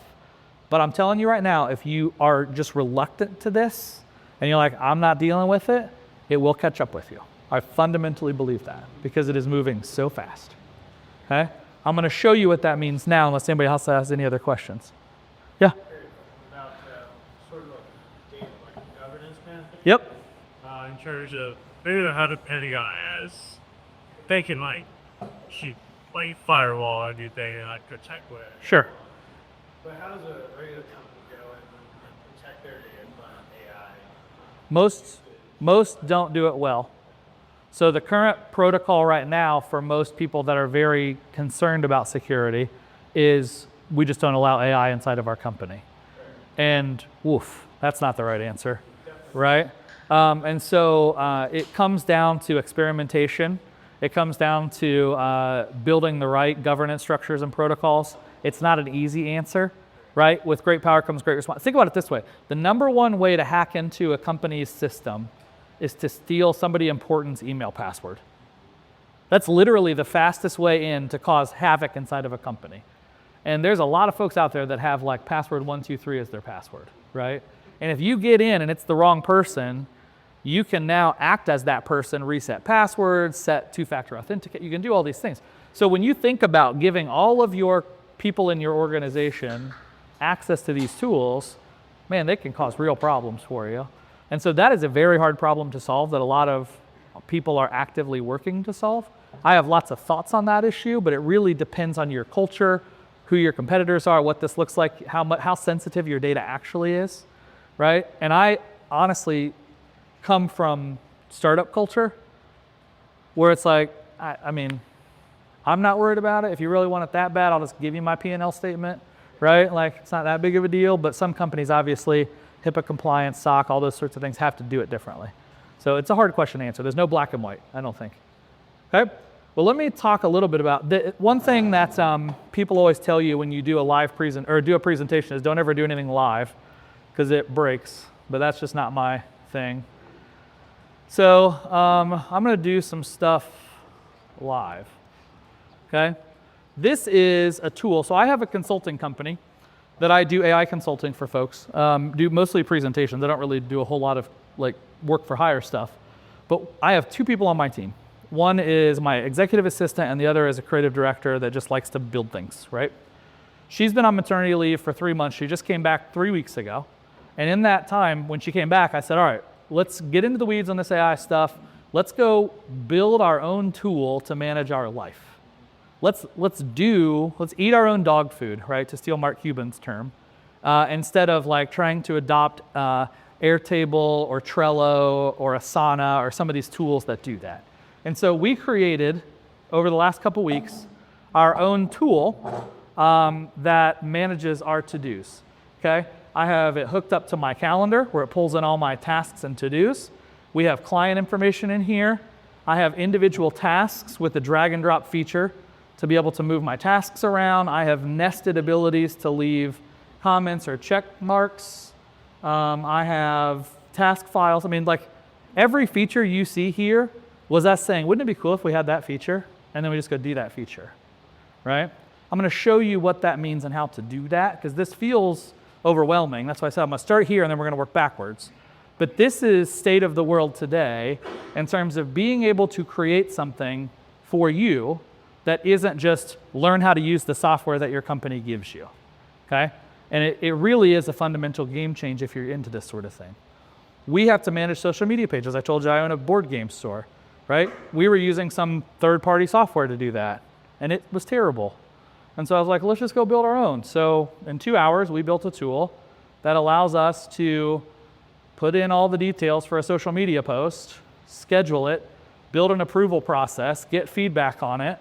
But I'm telling you right now, if you are just reluctant to this and you're like, I'm not dealing with it, it will catch up with you. I fundamentally believe that because it is moving so fast. Okay? I'm going to show you what that means now, unless anybody else has any other questions. Yeah? About sort of data, like governance management. Yep. In terms of maybe how the Pentagon has, they can like keep like firewall on your thing and like protect where. Sure. But how does a regular company go and protect their data from AI? Most don't do it well. So the current protocol right now for most people that are very concerned about security is we just don't allow AI inside of our company. And woof, that's not the right answer, right? And so it comes down to experimentation. It comes down to building the right governance structures and protocols. It's not an easy answer, right? With great power comes great response. Think about it this way. The number one way to hack into a company's system is to steal somebody important's email password. That's literally the fastest way in to cause havoc inside of a company. And there's a lot of folks out there that have like password 123 as their password, right? And if you get in and it's the wrong person, you can now act as that person, reset passwords, set two-factor authenticate. You can do all these things. So when you think about giving all of your people in your organization access to these tools, man, they can cause real problems for you. And so that is a very hard problem to solve that a lot of people are actively working to solve. I have lots of thoughts on that issue, but it really depends on your culture, who your competitors are, what this looks like, how sensitive your data actually is, right? And I honestly come from startup culture where it's like, I mean, I'm not worried about it. If you really want it that bad, I'll just give you my P&L statement, right? Like, it's not that big of a deal, but some companies obviously, HIPAA compliance, SOC, all those sorts of things have to do it differently. So it's a hard question to answer. There's no black and white, I don't think. Okay, well, let me talk a little bit about one thing that people always tell you when you do a live presentation is don't ever do anything live because it breaks, but that's just not my thing. So I'm going to do some stuff live. Okay, this is a tool. So I have a consulting company that I do AI consulting for folks, do mostly presentations. I don't really do a whole lot of like work for hire stuff, but I have two people on my team. One is my executive assistant and the other is a creative director that just likes to build things, right? She's been on maternity leave for 3 months. She just came back 3 weeks ago. And in that time, when she came back, I said, all right, let's get into the weeds on this AI stuff. Let's go build our own tool to manage our life. Let's eat our own dog food, right? To steal Mark Cuban's term, instead of like trying to adopt Airtable or Trello or Asana or some of these tools that do that. And so we created, over the last couple weeks, our own tool that manages our to-dos, okay? I have it hooked up to my calendar where it pulls in all my tasks and to-dos. We have client information in here. I have individual tasks with the drag and drop feature to be able to move my tasks around. I have nested abilities to leave comments or check marks. I have task files. I mean, like every feature you see here was us saying, wouldn't it be cool if we had that feature? And then we just go do that feature, right? I'm gonna show you what that means and how to do that because this feels overwhelming. That's why I said I'm gonna start here and then we're gonna work backwards. But this is state of the world today in terms of being able to create something for you that isn't just learn how to use the software that your company gives you, okay? And it really is a fundamental game change if you're into this sort of thing. We have to manage social media pages. I told you I own a board game store, right? We were using some third-party software to do that, and it was terrible. And so I was like, let's just go build our own. So in 2 hours, we built a tool that allows us to put in all the details for a social media post, schedule it, build an approval process, get feedback on it.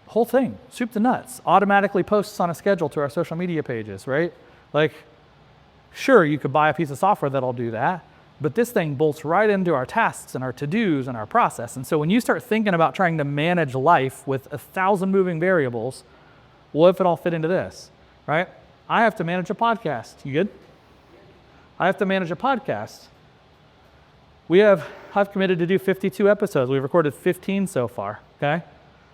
Whole thing, soup to nuts, automatically posts on a schedule to our social media pages, right? Like, sure, you could buy a piece of software that'll do that, but this thing bolts right into our tasks and our to-dos and our process. And so when you start thinking about trying to manage life with 1,000 moving variables, what if it all fit into this, right? I have to manage a podcast. You good? I have to manage a podcast. I've committed to do 52 episodes. We've recorded 15 so far, okay?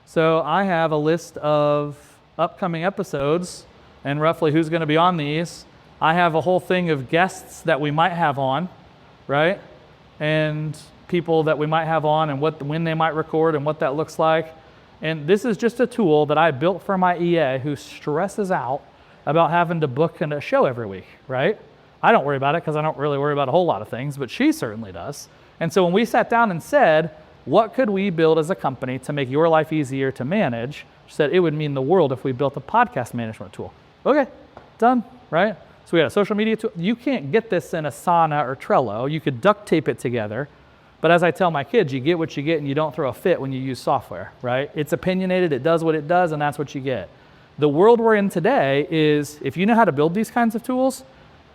So I have a list of upcoming episodes and roughly who's going to be on these. I have a whole thing of guests that we might have on, right? And people that we might have on and when they might record and what that looks like. And this is just a tool that I built for my EA who stresses out about having to book a show every week, right? I don't worry about it because I don't really worry about a whole lot of things, but she certainly does. And so when we sat down and said, what could we build as a company to make your life easier to manage? She said it would mean the world if we built a podcast management tool. Okay, done, right? So we got a social media tool. You can't get this in Asana or Trello. You could duct tape it together. But as I tell my kids, you get what you get and you don't throw a fit when you use software, right? It's opinionated, it does what it does, and that's what you get. The world we're in today is, if you know how to build these kinds of tools,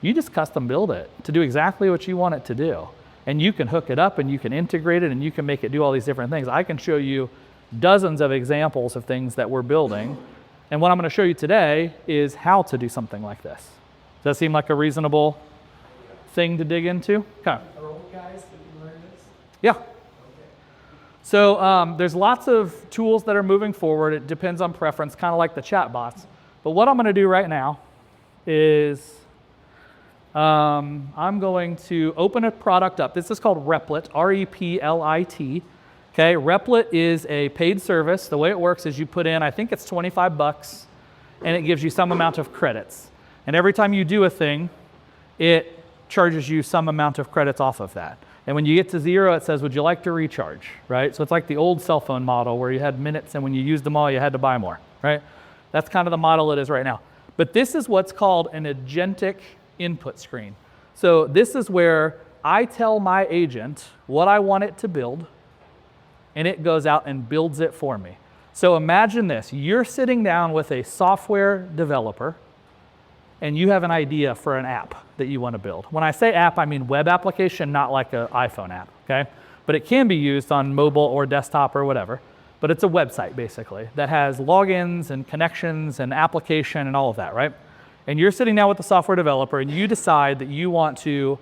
you just custom build it to do exactly what you want it to do. And you can hook it up and you can integrate it and you can make it do all these different things. I can show you dozens of examples of things that we're building. And what I'm going to show you today is how to do something like this. Does that seem like a reasonable thing to dig into? Okay. Are old guys that can learn this? Yeah. So there's lots of tools that are moving forward. It depends on preference, kind of like the chat bots. But what I'm going to do right now is I'm going to open a product up. This is called Replit, R-E-P-L-I-T. Okay, Replit is a paid service. The way it works is you put in, I think it's $25, and it gives you some amount of credits. And every time you do a thing, it charges you some amount of credits off of that. And when you get to 0, it says, would you like to recharge, right? So it's like the old cell phone model where you had minutes and when you used them all, you had to buy more, right? That's kind of the model it is right now. But this is what's called an agentic input screen. So this is where I tell my agent what I want it to build, and it goes out and builds it for me. So imagine this. You're sitting down with a software developer, and you have an idea for an app that you want to build. When I say app, I mean web application, not like an iPhone app, okay? But it can be used on mobile or desktop or whatever. But it's a website, basically, that has logins and connections and application and all of that, right? And you're sitting down with the software developer, and you decide that you want to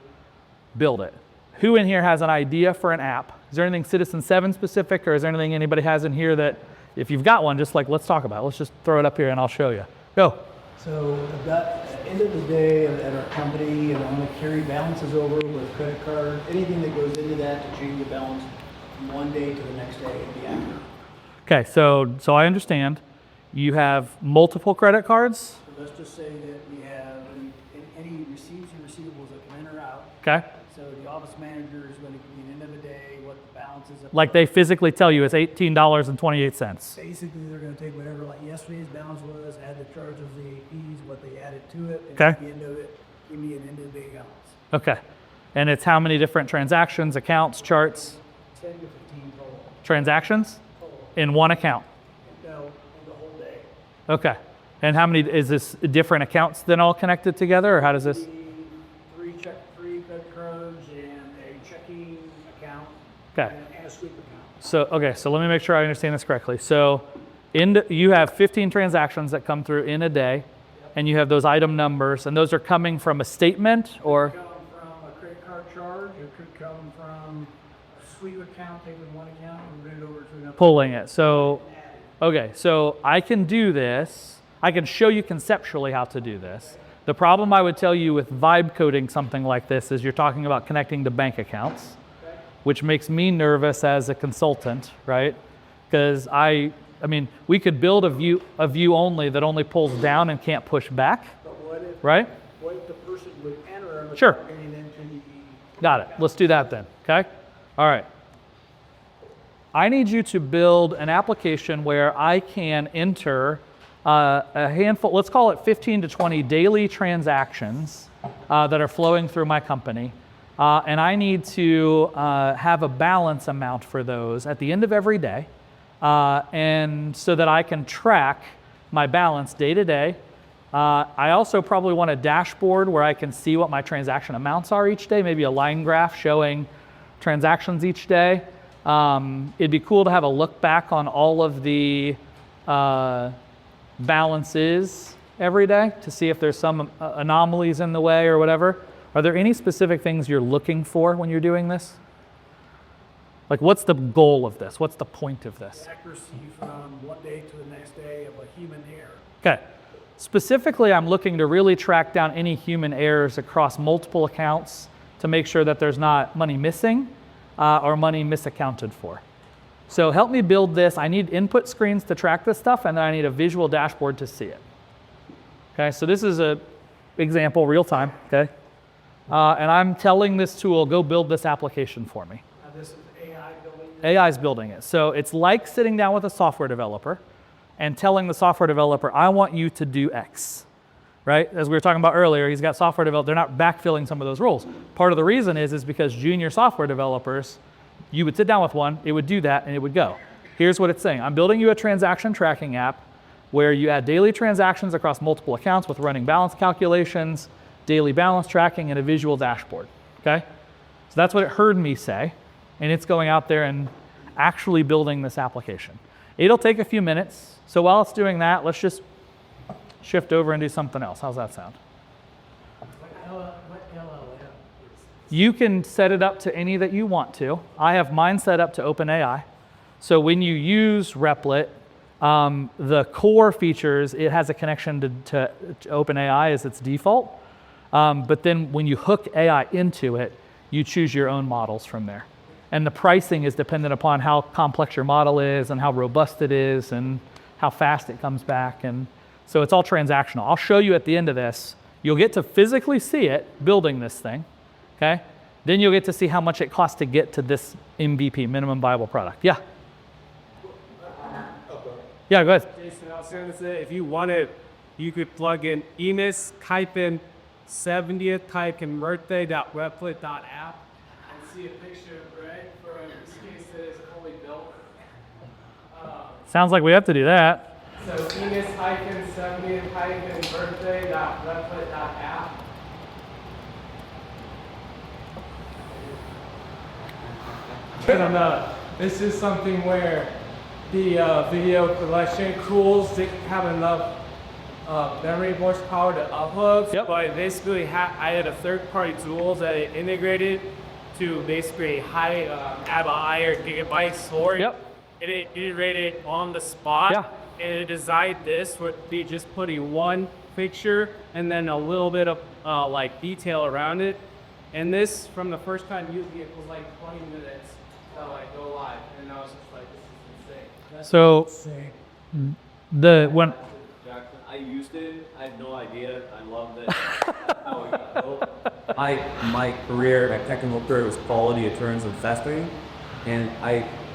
build it. Who in here has an idea for an app? Is there anything Citizen 7 specific, or is there anything anybody has in here that, if you've got one, just like, let's talk about it. Let's just throw it up here and I'll show you. Go. So at the end of the day at our company, I want to carry balances over with credit card, anything that goes into that to change the balance from one day to the next day and be accurate. Okay, so I understand. You have multiple credit cards. So let's just say that we have any receipts and receivables that come in or out. Okay. So the office manager is going to give you an end of the day what the balance is. Like they physically tell you it's $18.28. Basically, they're going to take whatever, like yesterday's balance was, add the charges, the APs, what they added to it, and Okay. at the end of it, give me an end of the day balance. Okay. And it's how many different transactions, accounts, charts? 10 to 15 total. Transactions? Total. In one account? No, in the whole day. Okay. And how many, is this different accounts then all connected together, or how does this? Three credit cards and a checking account. Okay. And a sweep account. So let me make sure I understand this correctly. So you have 15 transactions that come through in a day, and you have those item numbers, and those are coming from a statement or? It could come from a credit card charge, it could come from a sweep account, taking one account and bring it over to another. Pulling it. So, okay, so I can do this. I can show you conceptually how to do this. The problem I would tell you with vibe coding something like this is you're talking about connecting to bank accounts, which makes me nervous as a consultant, right? Because I mean, we could build a view only that only pulls down and can't push back, right? what the person would enter without Sure. getting into the. Got it. Let's do that then, okay? All right. I need you to build an application where I can enter a handful, let's call it 15 to 20 daily transactions that are flowing through my company. And I need to have a balance amount for those at the end of every day. And so that I can track my balance day to day. I also probably want a dashboard where I can see what my transaction amounts are each day, maybe a line graph showing transactions each day. It'd be cool to have a look back on all of the balances every day to see if there's some anomalies in the way or whatever. Are there any specific things you're looking for when you're doing this? Like, what's the goal of this? What's the point of this? Accuracy from one day to the next day of a human error. Okay. Specifically, I'm looking to really track down any human errors across multiple accounts to make sure that there's not money missing or money misaccounted for. So help me build this. I need input screens to track this stuff, and then I need a visual dashboard to see it. Okay, so this is an example, real time, okay? And I'm telling this tool, go build this application for me. This is AI building. AI is building it. So it's like sitting down with a software developer and telling the software developer, I want you to do X, right? As we were talking about earlier, he's got software developers, they're not backfilling some of those roles. Part of the reason is because junior software developers, you would sit down with one, it would do that, and it would go. Here's what it's saying. I'm building you a transaction tracking app where you add daily transactions across multiple accounts with running balance calculations, daily balance tracking, and a visual dashboard, okay? So that's what it heard me say, and it's going out there and actually building this application. It'll take a few minutes, so while it's doing that, let's just shift over and do something else. How's that sound? What LLM? You can set it up to any that you want to. I have mine set up to OpenAI. So when you use Replit, the core features, it has a connection to OpenAI as its default. But then when you hook AI into it, you choose your own models from there. And the pricing is dependent upon how complex your model is and how robust it is and how fast it comes back. And so it's all transactional. I'll show you at the end of this. You'll get to physically see it building this thing, okay? Then you'll get to see how much it costs to get to this MVP, minimum viable product. Yeah? Yeah, go ahead. Jason, I was going to say, if you wanted, you could plug in Enas, type in 70th, type in birthday.replit.app, and see a picture of Greg for in this case that is fully built. Sounds like we have to do that. So Enas, 70th, birthday.replit.app. This is something where the video collection tools didn't have enough memory horsepower to upload. Yep. But basically, I had a third-party tool that it integrated to basically high ABI or gigabyte storage. Yep. It iterated on the spot. Yeah. And it designed this would be just putting one picture and then a little bit of like detail around it. And this, from the first time using it, was like 20 minutes to like go live. And I was just like, this is insane. So when Jackson, I used it. I had no idea. I loved it. How it got built. My career, my technical career was quality assurance and testing, and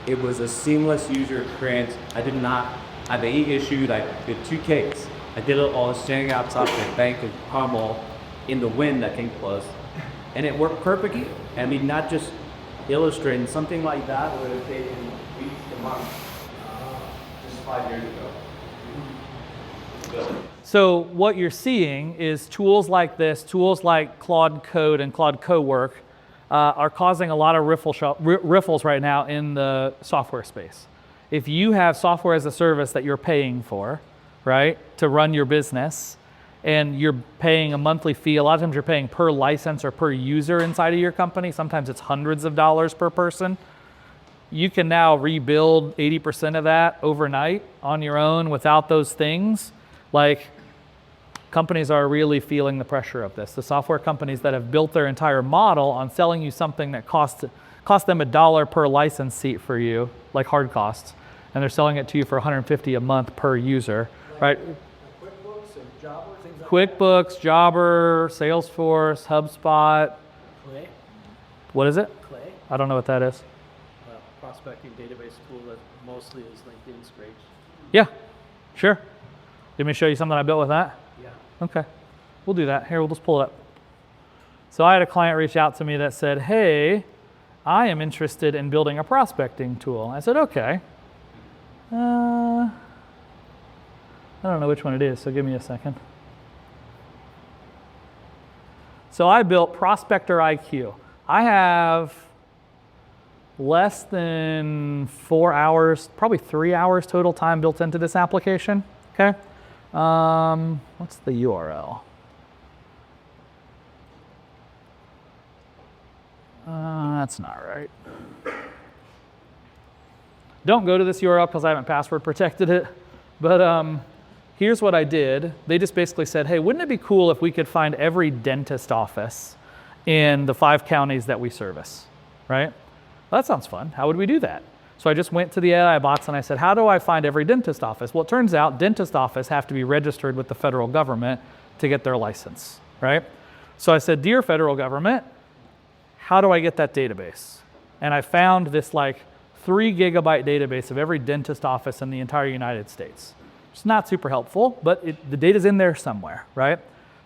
it was a seamless user experience. I did not have any issues. I did 2 cakes. I did it all standing outside the bank of Carmel in the wind that came close, and it worked perfectly. I mean, not just illustrating something like that would have taken weeks to months, just 5 years ago. So what you're seeing is tools like this, tools like Claude Code and Claude Cowork are causing a lot of riffles right now in the software space. If you have software as a service that you're paying for, right, to run your business, and you're paying a monthly fee, a lot of times you're paying per license or per user inside of your company, sometimes it's hundreds of dollars per person, you can now rebuild 80% of that overnight on your own without those things. Like, companies are really feeling the pressure of this. The software companies that have built their entire model on selling you something that cost them $1 per license seat for you, like hard costs, and they're selling it to you for $150 a month per user, right? QuickBooks and Jobber, things like QuickBooks, Jobber, Salesforce, HubSpot. Clay? What is it? Clay? I don't know what that is. Prospecting database tool that mostly is LinkedIn scrapes. Yeah, sure. Let me show you something I built with that? Yeah. Okay, we'll do that. Here, we'll just pull it up. So I had a client reach out to me that said, hey, I am interested in building a prospecting tool. I said, okay. I don't know which one it is, so give me a second. So I built Prospector IQ. I have less than 4 hours, probably 3 hours total time built into this application, okay? What's the URL? That's not right. Don't go to this URL because I haven't password protected it, but here's what I did. They just basically said, hey, wouldn't it be cool if we could find every dentist office in the 5 counties that we service, right? Well, that sounds fun. How would we do that? So I just went to the AI bots and I said, how do I find every dentist office? Well, it turns out dentist offices have to be registered with the federal government to get their license, right? So I said, dear federal government, how do I get that database? And I found this like 3 gigabyte database of every dentist office in the entire United States. It's not super helpful, but the data's in there somewhere, right?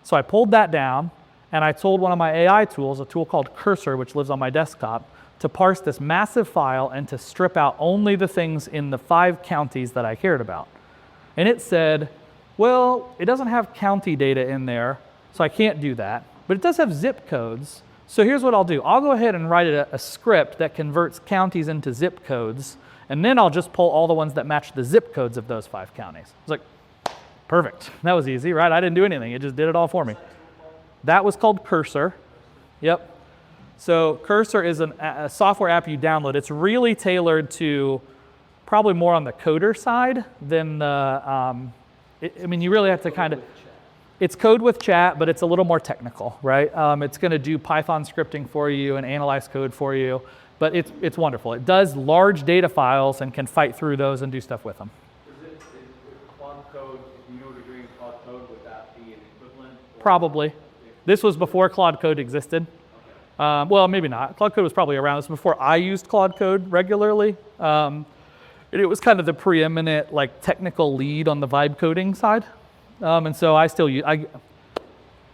So I pulled that down and I told one of my AI tools, a tool called Cursor, which lives on my desktop, to parse this massive file and to strip out only the things in the 5 counties that I cared about. And it said, well, it doesn't have county data in there, so I can't do that, but it does have zip codes. So here's what I'll do. I'll go ahead and write a script that converts counties into zip codes, and then I'll just pull all the ones that match the zip codes of those 5 counties. It's like, perfect. That was easy, right? I didn't do anything. It just did it all for me. That was called Cursor. Yep. So Cursor is a software app you download. It's really tailored to probably more on the coder side than the, you really have to kind of, it's code with chat, but it's a little more technical, right? It's going to do Python scripting for you and analyze code for you, but it's wonderful. It does large data files and can fight through those and do stuff with them. Is Claude Code, if you were doing Claude Code, would that be an equivalent? Probably. This was before Claude Code existed. Well, maybe not. Claude Code was probably around. This was before I used Claude Code regularly. It was kind of the preeminent like technical lead on the vibe coding side. And so I still use,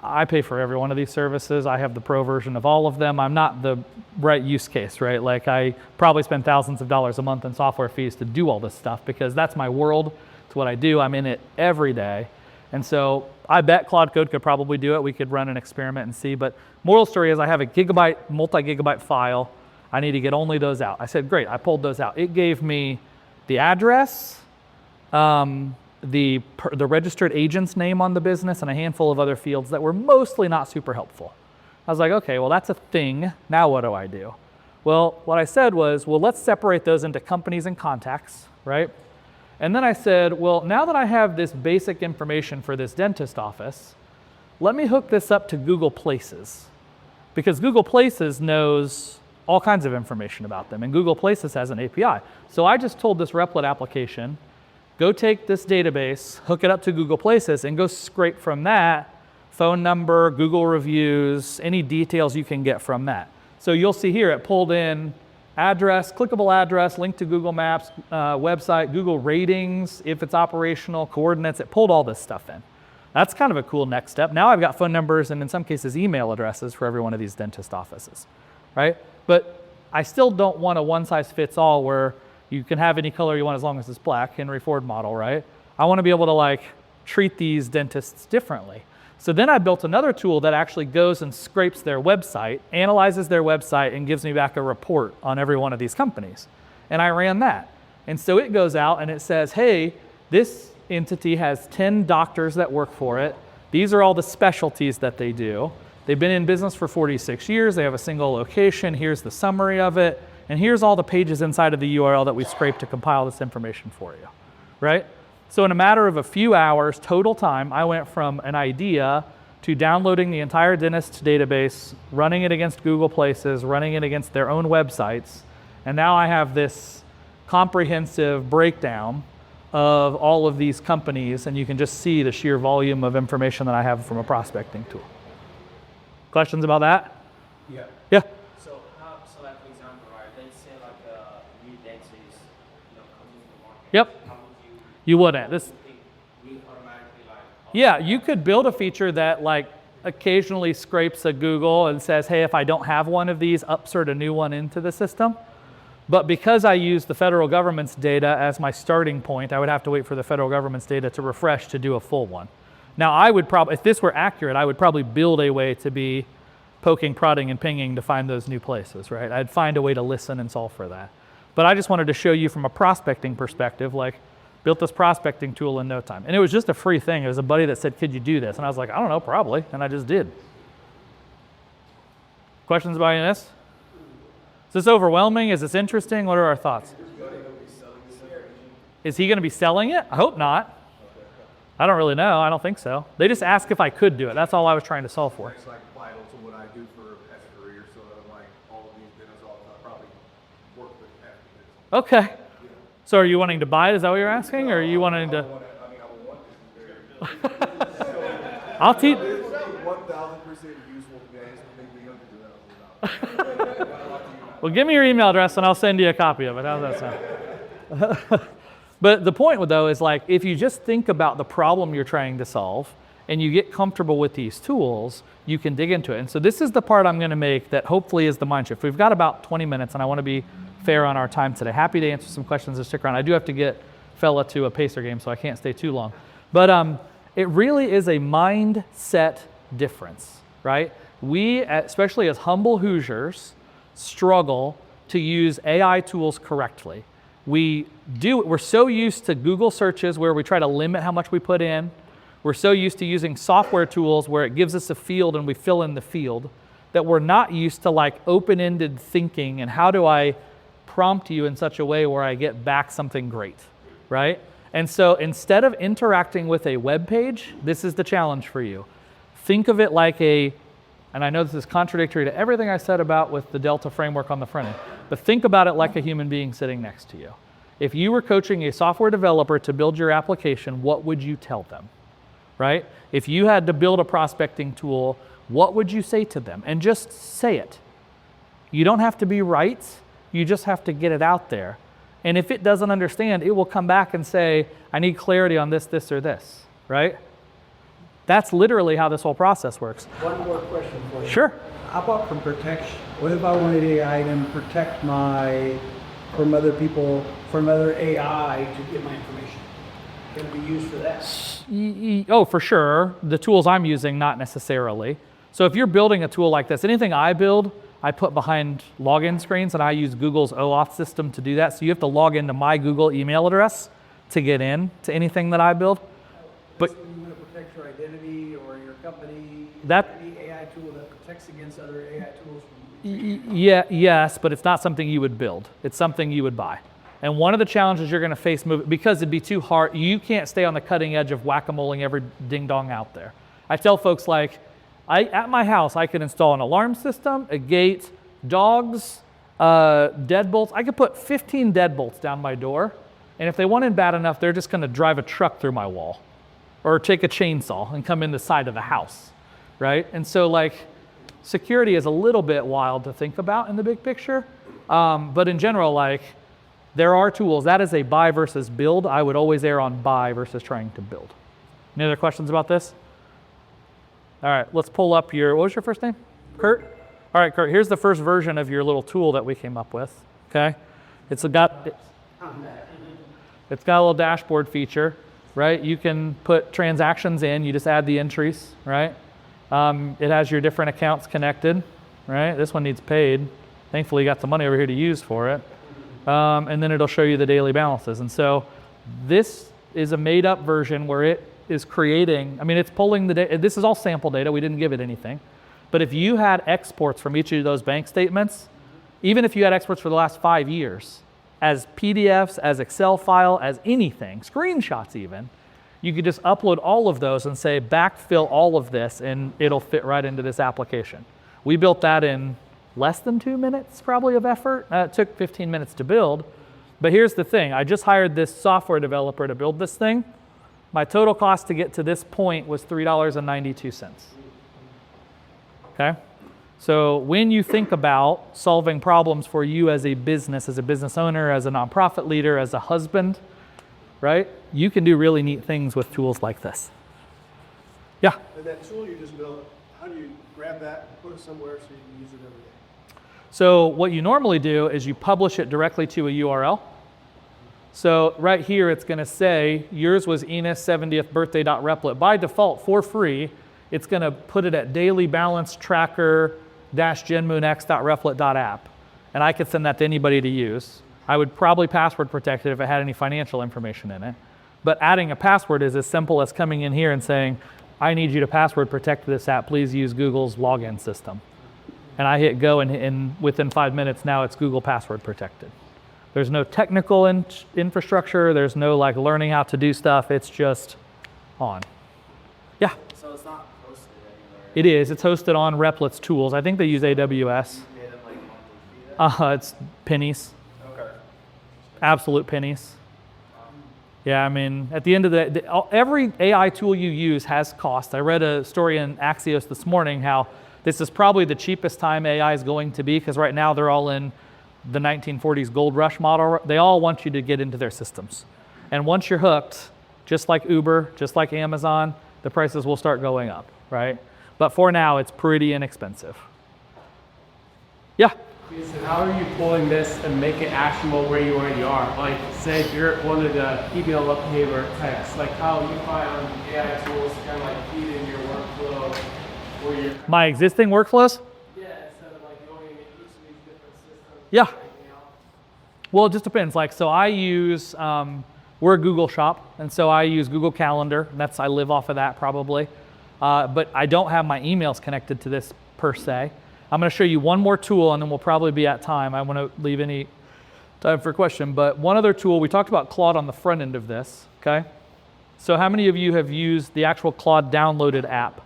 I pay for every one of these services. I have the pro version of all of them. I'm not the right use case, right? Like I probably spend thousands of dollars a month in software fees to do all this stuff because that's my world. It's what I do. I'm in it every day. And so I bet Claude Code could probably do it. We could run an experiment and see. But moral story is I have a gigabyte, multi-gigabyte file. I need to get only those out. I said, great, I pulled those out. It gave me the address, the registered agent's name on the business, and a handful of other fields that were mostly not super helpful. I was like, okay, well, that's a thing. Now what do I do? Well, what I said was, well, let's separate those into companies and contacts, right? And then I said, well, now that I have this basic information for this dentist office, let me hook this up to Google Places. Because Google Places knows all kinds of information about them, and Google Places has an API. So I just told this Replit application, go take this database, hook it up to Google Places, and go scrape from that phone number, Google reviews, any details you can get from that. So you'll see here it pulled in address, clickable address, link to Google Maps, website, Google ratings, if it's operational, coordinates. It pulled all this stuff in. That's kind of a cool next step. Now I've got phone numbers and in some cases email addresses for every one of these dentist offices, right? But I still don't want a one-size-fits-all where you can have any color you want as long as it's black, Henry Ford model, right? I want to be able to like treat these dentists differently. So then I built another tool that actually goes and scrapes their website, analyzes their website, and gives me back a report on every one of these companies. And I ran that. And so it goes out and it says, hey, this entity has 10 doctors that work for it. These are all the specialties that they do. They've been in business for 46 years. They have a single location. Here's the summary of it. And here's all the pages inside of the URL that we scraped to compile this information for you, right? So in a matter of a few hours total time, I went from an idea to downloading the entire dentist database, running it against Google Places, running it against their own websites, and now I have this comprehensive breakdown of all of these companies, and you can just see the sheer volume of information that I have from a prospecting tool. Questions about that? Yeah. Yeah. So like for example, right, let's say like new dentist, coming to the market. Yep. How would You wouldn't. This. we automatically like? Yeah, you could build a feature that like occasionally scrapes a Google and says, hey, if I don't have one of these, upsert a new one into the system. But because I use the federal government's data as my starting point, I would have to wait for the federal government's data to refresh to do a full one. Now, I would probably, if this were accurate, I would probably build a way to be poking, prodding, and pinging to find those new places, right? I'd find a way to listen and solve for that. But I just wanted to show you from a prospecting perspective, like, built this prospecting tool in no time. And it was just a free thing. It was a buddy that said, could you do this? And I was like, I don't know, probably. And I just did. Questions about any of this? Is this overwhelming? Is this interesting? What are our thoughts? Is he going to be selling it? I hope not. I don't really know. I don't think so. They just asked if I could do it. That's all I was trying to solve for. It's like vital to what I do for as a career, so that I'm like all of these business, I'll probably work with after this. Okay. So are you wanting to buy it? Is that what you're asking? Or are you wanting to? I'll teach. 1,000% useful to guys to make me underdo that. Well, give me your email address and I'll send you a copy of it. How's that sound? But the point, though, is like if you just think about the problem you're trying to solve and you get comfortable with these tools, you can dig into it. And so this is the part I'm going to make that hopefully is the mind shift. We've got about 20 minutes and I want to be fair on our time today. Happy to answer some questions and stick around. I do have to get Fella to a Pacer game, so I can't stay too long. But it really is a mindset difference, right? We, especially as humble Hoosiers, struggle to use AI tools correctly. We're so used to Google searches where we try to limit how much we put in. We're so used to using software tools where it gives us a field and we fill in the field that we're not used to like open-ended thinking and how do I prompt you in such a way where I get back something great, right? And so instead of interacting with a web page, this is the challenge for you. Think of it like and I know this is contradictory to everything I said about with the Delta framework on the front end, but think about it like a human being sitting next to you. If you were coaching a software developer to build your application, what would you tell them, right? If you had to build a prospecting tool, what would you say to them? And just say it. You don't have to be right. You just have to get it out there. And if it doesn't understand, it will come back and say, I need clarity on this, this, or this, right? That's literally how this whole process works. One more question for you. Sure. How about from protection? What if I wanted AI to protect from other people, from other AI to get my information? Can it be used for that? Oh, for sure. The tools I'm using, not necessarily. So if you're building a tool like this, anything I build, I put behind login screens, and I use Google's OAuth system to do that. So you have to log into my Google email address to get in to anything that I build. But you want to protect your identity or your company, any AI tool that protects against other AI tools. Yes, but it's not something you would build. It's something you would buy. And one of the challenges you're going to face, because it'd be too hard, you can't stay on the cutting edge of whack-a-moling every ding-dong out there. I tell folks at my house, I can install an alarm system, a gate, dogs, deadbolts. I could put 15 deadbolts down my door, and if they want in bad enough, they're just going to drive a truck through my wall or take a chainsaw and come in the side of the house, right? And so security is a little bit wild to think about in the big picture, but in general, there are tools. That is a buy versus build. I would always err on buy versus trying to build. Any other questions about this? All right, let's pull up what was your first name? Kurt? All right, Kurt, here's the first version of your little tool that we came up with, okay? It's got a little dashboard feature, right? You can put transactions in, you just add the entries, right? It has your different accounts connected, right? This one needs paid. Thankfully, you got the money over here to use for it. And then it'll show you the daily balances. And so this is a made up version where it is creating, it's pulling the data. This is all sample data. We didn't give it anything. But if you had exports from each of those bank statements, even if you had exports for the last 5 years, as PDFs, as Excel file, as anything, screenshots even, you could just upload all of those and say, backfill all of this, and it'll fit right into this application. We built that in less than 2 minutes, probably, of effort. It took 15 minutes to build. But here's the thing. I just hired this software developer to build this thing. My total cost to get to this point was $3.92. Okay? So when you think about solving problems for you as a business owner, as a nonprofit leader, as a husband, right? You can do really neat things with tools like this. Yeah? And that tool you just built, how do you grab that and put it somewhere so you can use it every day? So what you normally do is you publish it directly to a URL. So right here it's going to say yours was Enas 70th birthday.replit. By default, for free, it's going to put it at daily balance tracker -genmoonx.replit.app. And I could send that to anybody to use. I would probably password protect it if it had any financial information in it. But adding a password is as simple as coming in here and saying, I need you to password protect this app. Please use Google's login system. And I hit go, and within 5 minutes now it's Google password protected. There's no technical infrastructure. There's no like learning how to do stuff. It's just on. Yeah? So it's not posted anywhere. It is. It's hosted on Replit's tools. I think they use AWS. It's pennies. Okay. Absolute pennies. Yeah, I mean, at the end of the day, every AI tool you use has cost. I read a story in Axios this morning how this is probably the cheapest time AI is going to be, because right now they're all in the 1940s gold rush model. They all want you to get into their systems. And once you're hooked, just like Uber, just like Amazon, the prices will start going up, right? But for now, it's pretty inexpensive. Yeah? So how are you pulling this and make it actionable where you already are? Like, say if you're one of the email update or text, like how you find AI tools to kind of like feed in your workflow where you're... My existing workflows? Yeah, instead of like going into each of these different systems. Yeah. Well, it just depends. Like, so I use, we're a Google shop, and so I use Google Calendar. I live off of that probably. But I don't have my emails connected to this per se. I'm going to show you one more tool, and then we'll probably be at time. I want to leave any time for a question. But one other tool, we talked about Claude on the front end of this, okay? So how many of you have used the actual Claude downloaded app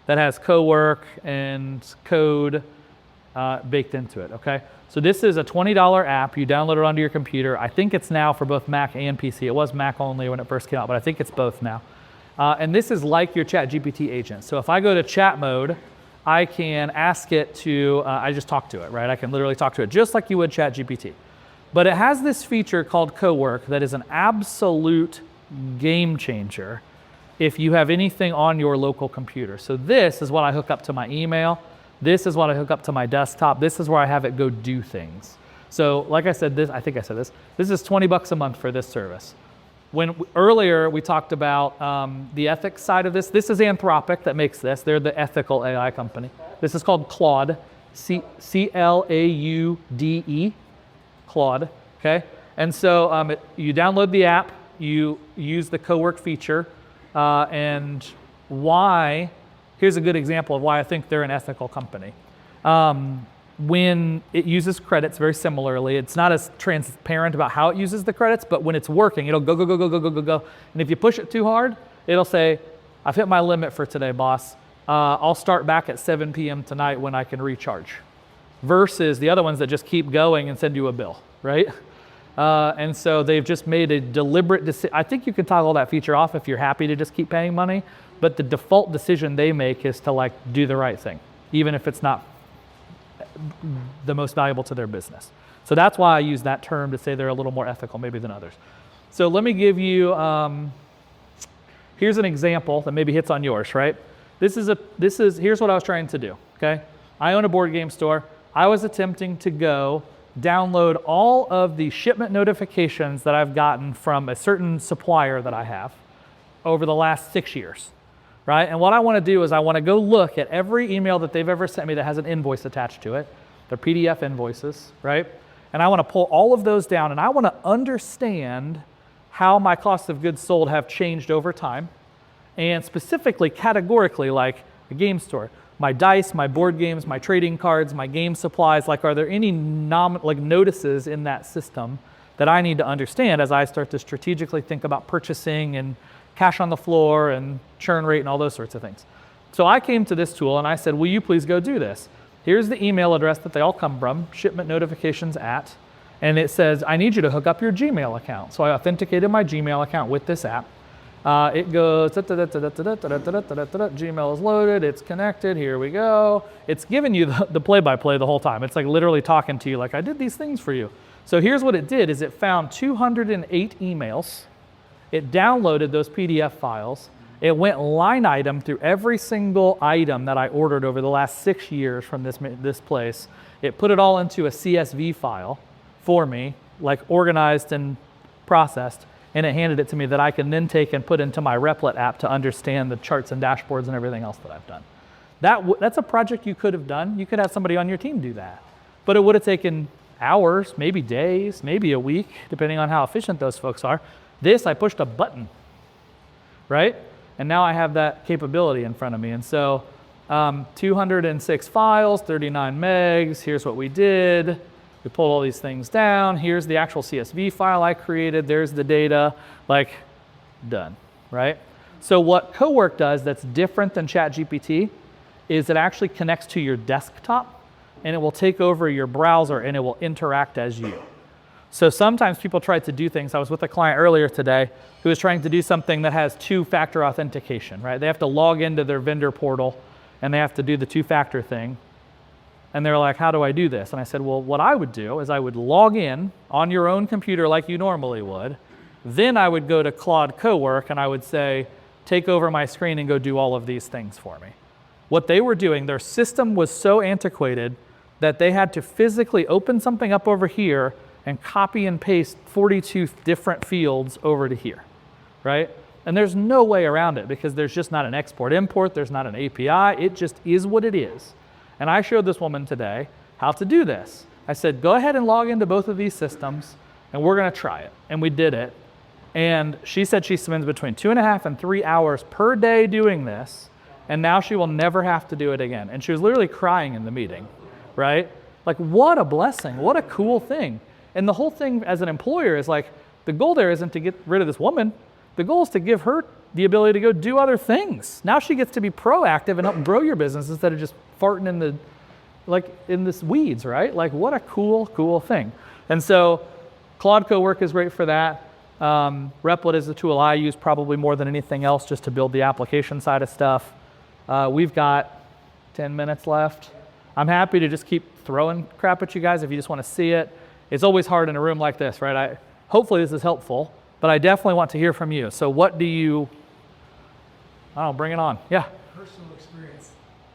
that has cowork and code baked into it, okay? So this is a $20 app. You download it onto your computer. I think it's now for both Mac and PC. It was Mac only when it first came out, but I think it's both now. And this is like your ChatGPT agent. So if I go to chat mode, I can ask it to, I just talk to it, right? I can literally talk to it just like you would ChatGPT. But it has this feature called Cowork that is an absolute game changer if you have anything on your local computer. So this is what I hook up to my email. This is what I hook up to my desktop. This is where I have it go do things. So like I said, I think I said this is $20 a month for this service. Earlier we talked about the ethics side of this. This is Anthropic that makes this. They're the ethical AI company. This is called Claude, C-L-A-U-D-E, Claude, okay? And so you download the app, you use the Cowork feature, and here's a good example of why I think they're an ethical company. When it uses credits very similarly, it's not as transparent about how it uses the credits, but when it's working, it'll go, go, go, go, go, go, go, go. And if you push it too hard, it'll say, I've hit my limit for today, boss. I'll start back at 7 p.m. tonight when I can recharge. Versus the other ones that just keep going and send you a bill, right? And so they've just made a deliberate decision. I think you can toggle that feature off if you're happy to just keep paying money, but the default decision they make is to like do the right thing, even if it's not the most valuable to their business. So that's why I use that term to say they're a little more ethical maybe than others. So let me give you, here's an example that maybe hits on yours, right? Here's what I was trying to do, okay? I own a board game store. I was attempting to go download all of the shipment notifications that I've gotten from a certain supplier that I have over the last 6 years. Right? And what I want to do is I want to go look at every email that they've ever sent me that has an invoice attached to it. They're PDF invoices, right? And I want to pull all of those down, and I want to understand how my costs of goods sold have changed over time, and specifically categorically, like a game store, my dice, my board games, my trading cards, my game supplies, like are there any notices in that system that I need to understand as I start to strategically think about purchasing and cash on the floor and churn rate and all those sorts of things. So I came to this tool and I said, will you please go do this? Here's the email address that they all come from, shipment notifications at, And it says, I need you to hook up your Gmail account. So I authenticated my Gmail account with this app. It goes, Gmail is loaded, it's connected, here we go. It's giving you the play-by-play the whole time. It's like literally talking to you like, I did these things for you. So here's what it did, is it found 208 emails. It downloaded those PDF files. It went line item through every single item that I ordered over the last 6 years from this place. It put it all into a CSV file for me, like organized and processed, and it handed it to me that I can then take and put into my Replit app to understand the charts and dashboards and everything else that I've done. That's a project you could have done. You could have somebody on your team do that. But it would have taken hours, maybe days, maybe a week, depending on how efficient those folks are. This, I pushed a button, right? And now I have that capability in front of me. And so 206 files, 39 megs. Here's what we did. We pulled all these things down. Here's the actual CSV file I created. There's the data, like done, right? So what CoWork does that's different than ChatGPT is it actually connects to your desktop and it will take over your browser and it will interact as you. So sometimes people try to do things. I was with a client earlier today who was trying to do something that has two-factor authentication, right? They have to log into their vendor portal and they have to do the two-factor thing. And they're like, how do I do this? And I said, well, what I would do is I would log in on your own computer like you normally would. Then I would go to Claude CoWork and I would say, take over my screen and go do all of these things for me. What they were doing, their system was so antiquated that they had to physically open something up over here and copy and paste 42 different fields over to here, right? And there's no way around it because there's just not an export-import, there's not an API, it just is what it is. And I showed this woman today how to do this. I said, go ahead and log into both of these systems and we're gonna try it. And we did it. And she said she spends between 2.5 and 3 hours per day doing this, and now she will never have to do it again. And she was literally crying in the meeting, right? Like, what a blessing, what a cool thing. And the whole thing as an employer is like, the goal there isn't to get rid of this woman. The goal is to give her the ability to go do other things. Now she gets to be proactive and help grow your business instead of just farting in this weeds, right? Like, what a cool, cool thing. And so Claude CoWork is great for that. Replit is the tool I use probably more than anything else just to build the application side of stuff. We've got 10 minutes left. I'm happy to just keep throwing crap at you guys if you just want to see it. It's always hard in a room like this, right? Hopefully this is helpful, but I definitely want to hear from you. So what do you, I don't know, bring it on. Yeah. Personal experience.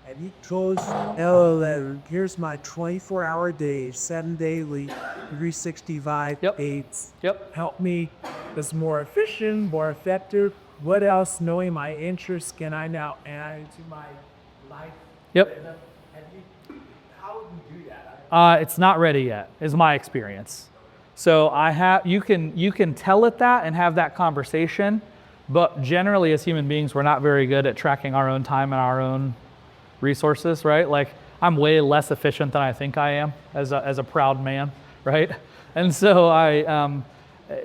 Have you chose LLM? Here's my 24-hour day, 7 daily, 365 days. Yep. Help me. It's more efficient, more effective. What else, knowing my interests, can I now add into my life? Yep. How would you do that? It's not ready yet, is my experience. So you can tell it that and have that conversation, but generally as human beings, we're not very good at tracking our own time and our own resources, right? Like, I'm way less efficient than I think I am as a proud man, right? And so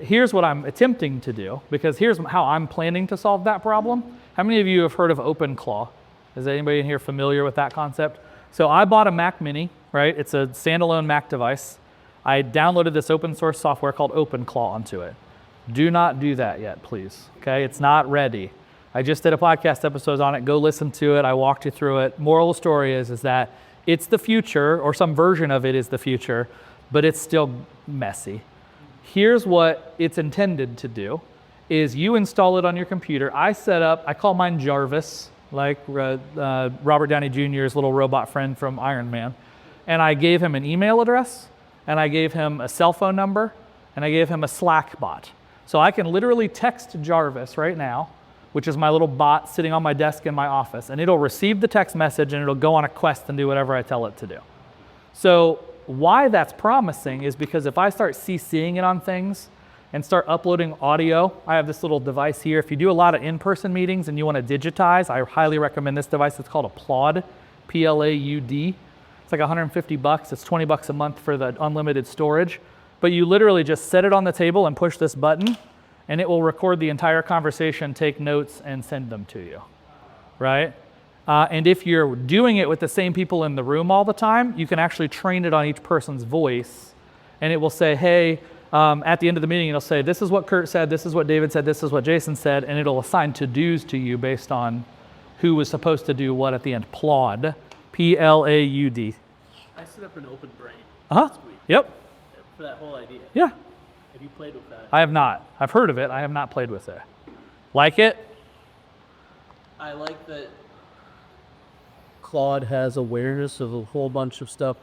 here's what I'm attempting to do, because here's how I'm planning to solve that problem. How many of you have heard of OpenClaw? Is anybody in here familiar with that concept? So I bought a Mac Mini, right? It's a standalone Mac device. I downloaded this open source software called OpenClaw onto it. Do not do that yet, please, okay? It's not ready. I just did a podcast episode on it. Go listen to it. I walked you through it. Moral of the story is that it's the future, or some version of it is the future, but it's still messy. Here's what it's intended to do, is you install it on your computer. I call mine Jarvis, like Robert Downey Jr.'s little robot friend from Iron Man. And I gave him an email address, and I gave him a cell phone number, and I gave him a Slack bot. So I can literally text Jarvis right now, which is my little bot sitting on my desk in my office, and it'll receive the text message and it'll go on a quest and do whatever I tell it to do. So why that's promising is because if I start CCing it on things and start uploading audio, I have this little device here. If you do a lot of in-person meetings and you want to digitize, I highly recommend this device. It's called a Plaud, P-L-A-U-D. It's like $150. It's $20 a month for the unlimited storage. But you literally just set it on the table and push this button, and it will record the entire conversation, take notes, and send them to you, right? And if you're doing it with the same people in the room all the time, you can actually train it on each person's voice, and it will say, hey, at the end of the meeting, it'll say, this is what Kurt said, this is what David said, this is what Jayson said, and it'll assign to-dos to you based on who was supposed to do what at the end. Plaud, P-L-A-U-D. I set up an open brain Uh-huh, yep. for that whole idea. Yeah. Have you played with that? I have not. I've heard of it. I have not played with it. Like it? I like that Claude has awareness of a whole bunch of stuff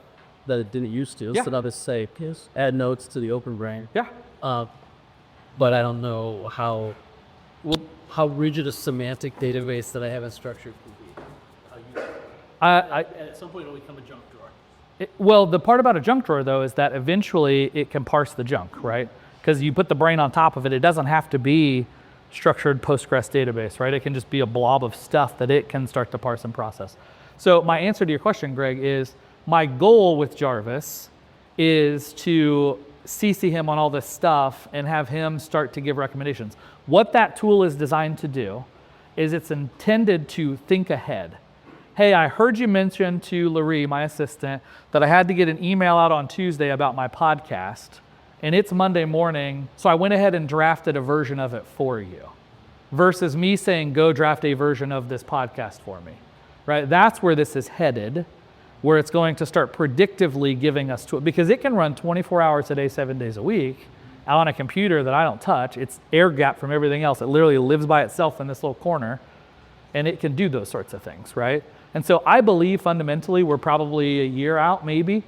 that it didn't used to. Yeah. So now just say, add notes to the open brain. Yeah. But I don't know how rigid a semantic database that I haven't structured could be. At some point it'll become a junk drawer. Well, the part about a junk drawer, though, is that eventually it can parse the junk, right? Because you put the brain on top of it. It doesn't have to be structured Postgres database, right? It can just be a blob of stuff that it can start to parse and process. So my answer to your question, Greg, is my goal with Jarvis is to CC him on all this stuff and have him start to give recommendations. What that tool is designed to do is it's intended to think ahead. Hey, I heard you mention to Larry, my assistant, that I had to get an email out on Tuesday about my podcast, and it's Monday morning, so I went ahead and drafted a version of it for you, versus me saying, go draft a version of this podcast for me, right? That's where this is headed, where it's going to start predictively giving us tools, because it can run 24 hours a day, 7 days a week, on a computer that I don't touch. It's air gapped from everything else. It literally lives by itself in this little corner, and it can do those sorts of things, right? And so I believe fundamentally we're probably a year out maybe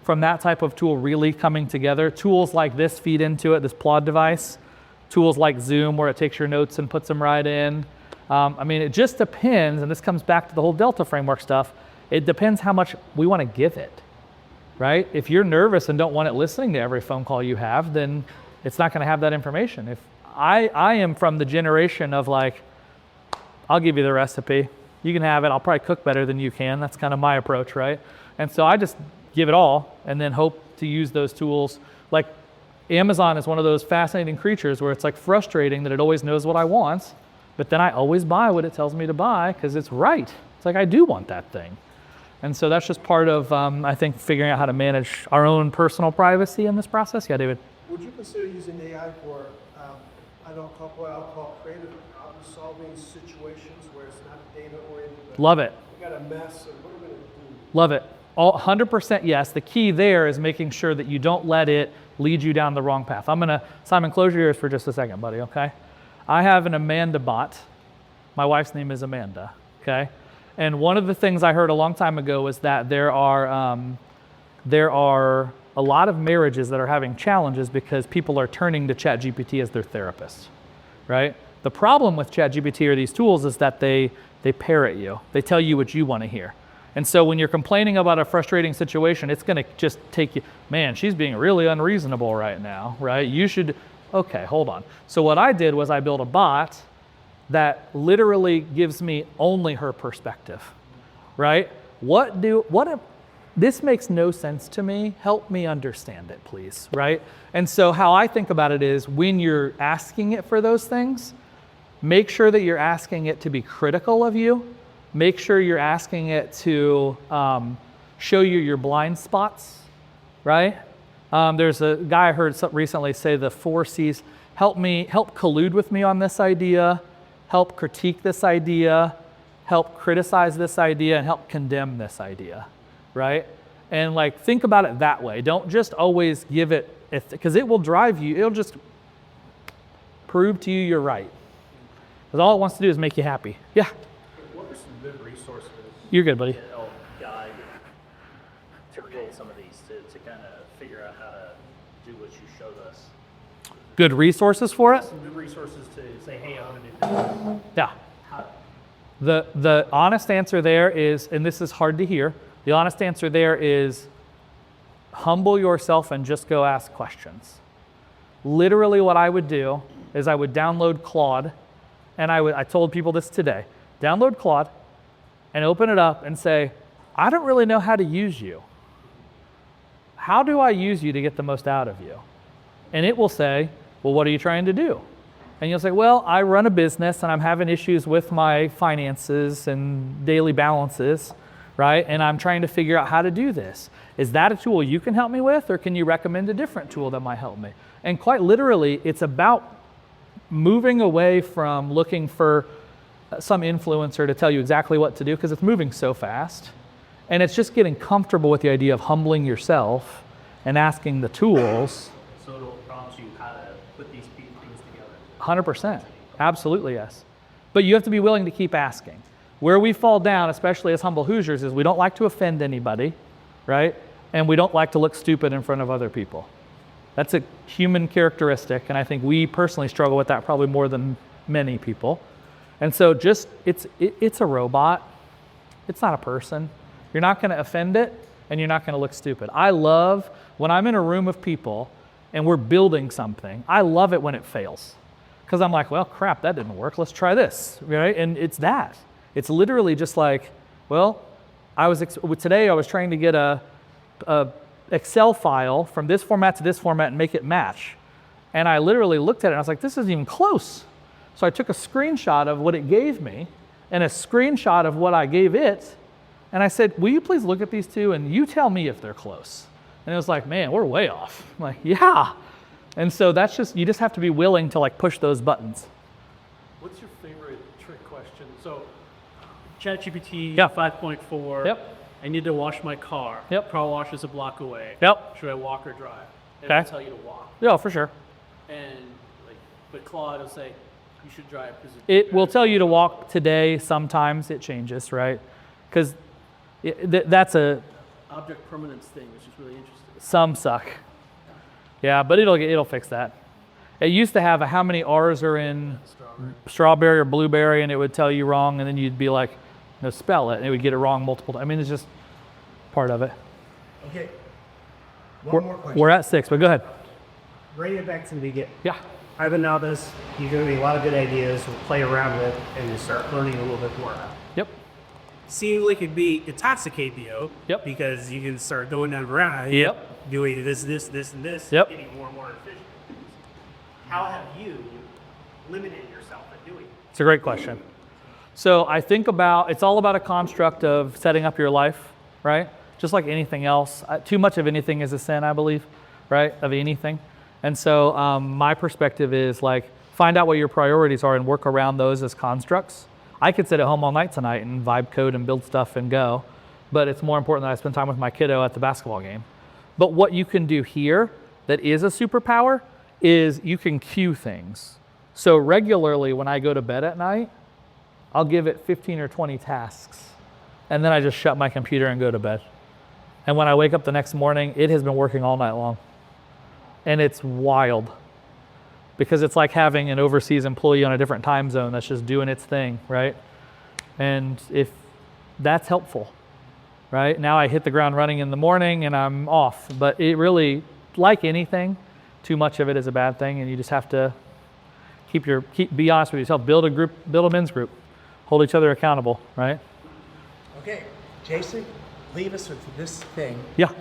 from that type of tool really coming together. Tools like this feed into it, this Plaud device. Tools like Zoom where it takes your notes and puts them right in. I mean, it just depends, and this comes back to the whole Delta framework stuff. It depends how much we want to give it, right? If you're nervous and don't want it listening to every phone call you have, then it's not going to have that information. If I am from the generation of like, I'll give you the recipe. You can have it. I'll probably cook better than you can. That's kind of my approach, right? And so I just give it all and then hope to use those tools. Like Amazon is one of those fascinating creatures where it's like frustrating that it always knows what I want, but then I always buy what it tells me to buy because it's right. It's like I do want that thing. And so that's just part of, I think, figuring out how to manage our own personal privacy in this process. Yeah, David? Would you consider using AI for, I don't call what I'll call creative problem-solving situations where it's not data-oriented? Love it. We got a mess, and what are we going to do? Love it. 100% yes. The key there is making sure that you don't let it lead you down the wrong path. Simon, close your ears for just a second, buddy, okay? I have an Amanda bot. My wife's name is Amanda, okay? And one of the things I heard a long time ago was that there are a lot of marriages that are having challenges because people are turning to ChatGPT as their therapist, right? The problem with ChatGPT or these tools is that they parrot you. They tell you what you want to hear. And so when you're complaining about a frustrating situation, it's going to just take you, man, she's being really unreasonable right now, right? You should, okay, hold on. So what I did was I built a bot that literally gives me only her perspective, right? This makes no sense to me. Help me understand it, please, right? And so how I think about it is when you're asking it for those things, make sure that you're asking it to be critical of you. Make sure you're asking it to show you your blind spots, right? There's a guy I heard recently say the 4 C's. Help collude with me on this idea, help critique this idea, help criticize this idea, and help condemn this idea, right? And like think about it that way. Don't just always give it, because it will drive you, it'll just prove to you you're right. Because all it wants to do is make you happy. Yeah? What are some good resources? You're good, buddy. To help guide to create some of these to kind of figure out how to do what you showed us? Good resources for it? Some good resources to say, hey, I want to do this. Yeah. The honest answer there is, and this is hard to hear, the honest answer there is humble yourself and just go ask questions. Literally what I would do is I would download Claude, and I told people this today, download Claude and open it up and say, I don't really know how to use you. How do I use you to get the most out of you? And it will say, well, what are you trying to do? And you'll say, well, I run a business and I'm having issues with my finances and daily balances. right? And I'm trying to figure out how to do this. Is that a tool you can help me with, or can you recommend a different tool that might help me? And quite literally, it's about moving away from looking for some influencer to tell you exactly what to do, because it's moving so fast. And it's just getting comfortable with the idea of humbling yourself and asking the tools. So it'll prompt you how to put these things together. 100%. Absolutely, yes. But you have to be willing to keep asking. Where we fall down, especially as humble Hoosiers, is we don't like to offend anybody, right? And we don't like to look stupid in front of other people. That's a human characteristic, and I think we personally struggle with that probably more than many people. And so just, it's a robot. It's not a person. You're not going to offend it, and you're not going to look stupid. I love when I'm in a room of people and we're building something, I love it when it fails. Because I'm like, well, crap, that didn't work. Let's try this, right? And it's that. It's literally just like, well, today I was trying to get a Excel file from this format to this format and make it match. And I literally looked at it and I was like, this isn't even close. So I took a screenshot of what it gave me and a screenshot of what I gave it. And I said, will you please look at these two and you tell me if they're close? And it was like, man, we're way off. I'm like, yeah. And so you just have to be willing to like push those buttons. What's your favorite trick question? So ChatGPT 5.4. Yep. I need to wash my car. Yep. Car wash is a block away. Yep. Should I walk or drive? And Okay. it'll tell you to walk. Yeah, for sure. And but Claude will say you should drive because It will tell you to walk today. Sometimes it changes, right? Because that's a object permanence thing, which is really interesting. some suck. Yeah, but it'll fix that. It used to have how many R's are in strawberry or blueberry, and it would tell you wrong, and then you'd be like, no, spell it, and it would get it wrong multiple times. I mean, it's just part of it. Okay. One more question. We're at 6, but go ahead. Bring it back to the beginning. Yeah. I've been noticed you give me a lot of good ideas, we'll play around with, and you start learning a little bit more. Yep. Seems like it'd be intoxicating you. Yep. Because you can start going down around. Yep. Doing this, and this. Yep. Getting more and more efficient. How have you limited yourself at doing it? It's a great question. So I think it's all about a construct of setting up your life, right? Just like anything else. Too much of anything is a sin, I believe, right? Of anything. And so my perspective is like, find out what your priorities are and work around those as constructs. I could sit at home all night tonight and vibe code and build stuff and go, but it's more important that I spend time with my kiddo at the basketball game. But what you can do here that is a superpower is you can queue things. So regularly when I go to bed at night, I'll give it 15 or 20 tasks, and then I just shut my computer and go to bed. And when I wake up the next morning, it has been working all night long. And it's wild, because it's like having an overseas employee on a different time zone that's just doing its thing, right? And if that's helpful, right? Now I hit the ground running in the morning and I'm off. But it really, like anything, too much of it is a bad thing, and you just have to be honest with yourself. Build a men's group. Hold each other accountable, right? Okay, Jayson, leave us with this thing. Yeah.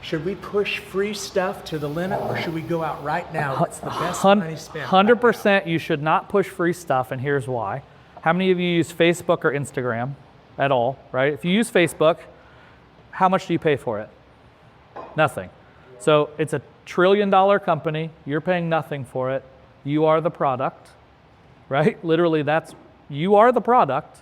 Should we push free stuff to the limit, or should we go out right now? What's the best money spent? 100% you should not push free stuff, and here's why. How many of you use Facebook or Instagram at all, right? If you use Facebook, how much do you pay for it? Nothing. So it's a $1 trillion company. You're paying nothing for it. You are the product, right? Literally, you are the product.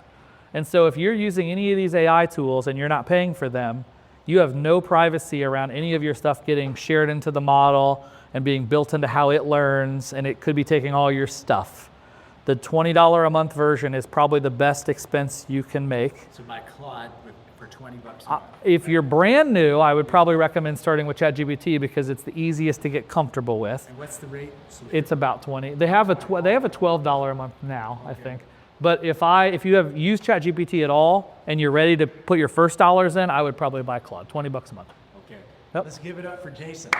And so if you're using any of these AI tools and you're not paying for them, you have no privacy around any of your stuff getting shared into the model and being built into how it learns, and it could be taking all your stuff. The $20 a month version is probably the best expense you can make. So buy Claude for $20 a month. If you're brand new, I would probably recommend starting with ChatGPT because it's the easiest to get comfortable with. And what's the rate? It's about 20. They have a $12 a month now, I think. But if you have used ChatGPT at all and you're ready to put your first dollars in, I would probably buy Claude, $20 a month. Okay. Yep. Let's give it up for Jayson.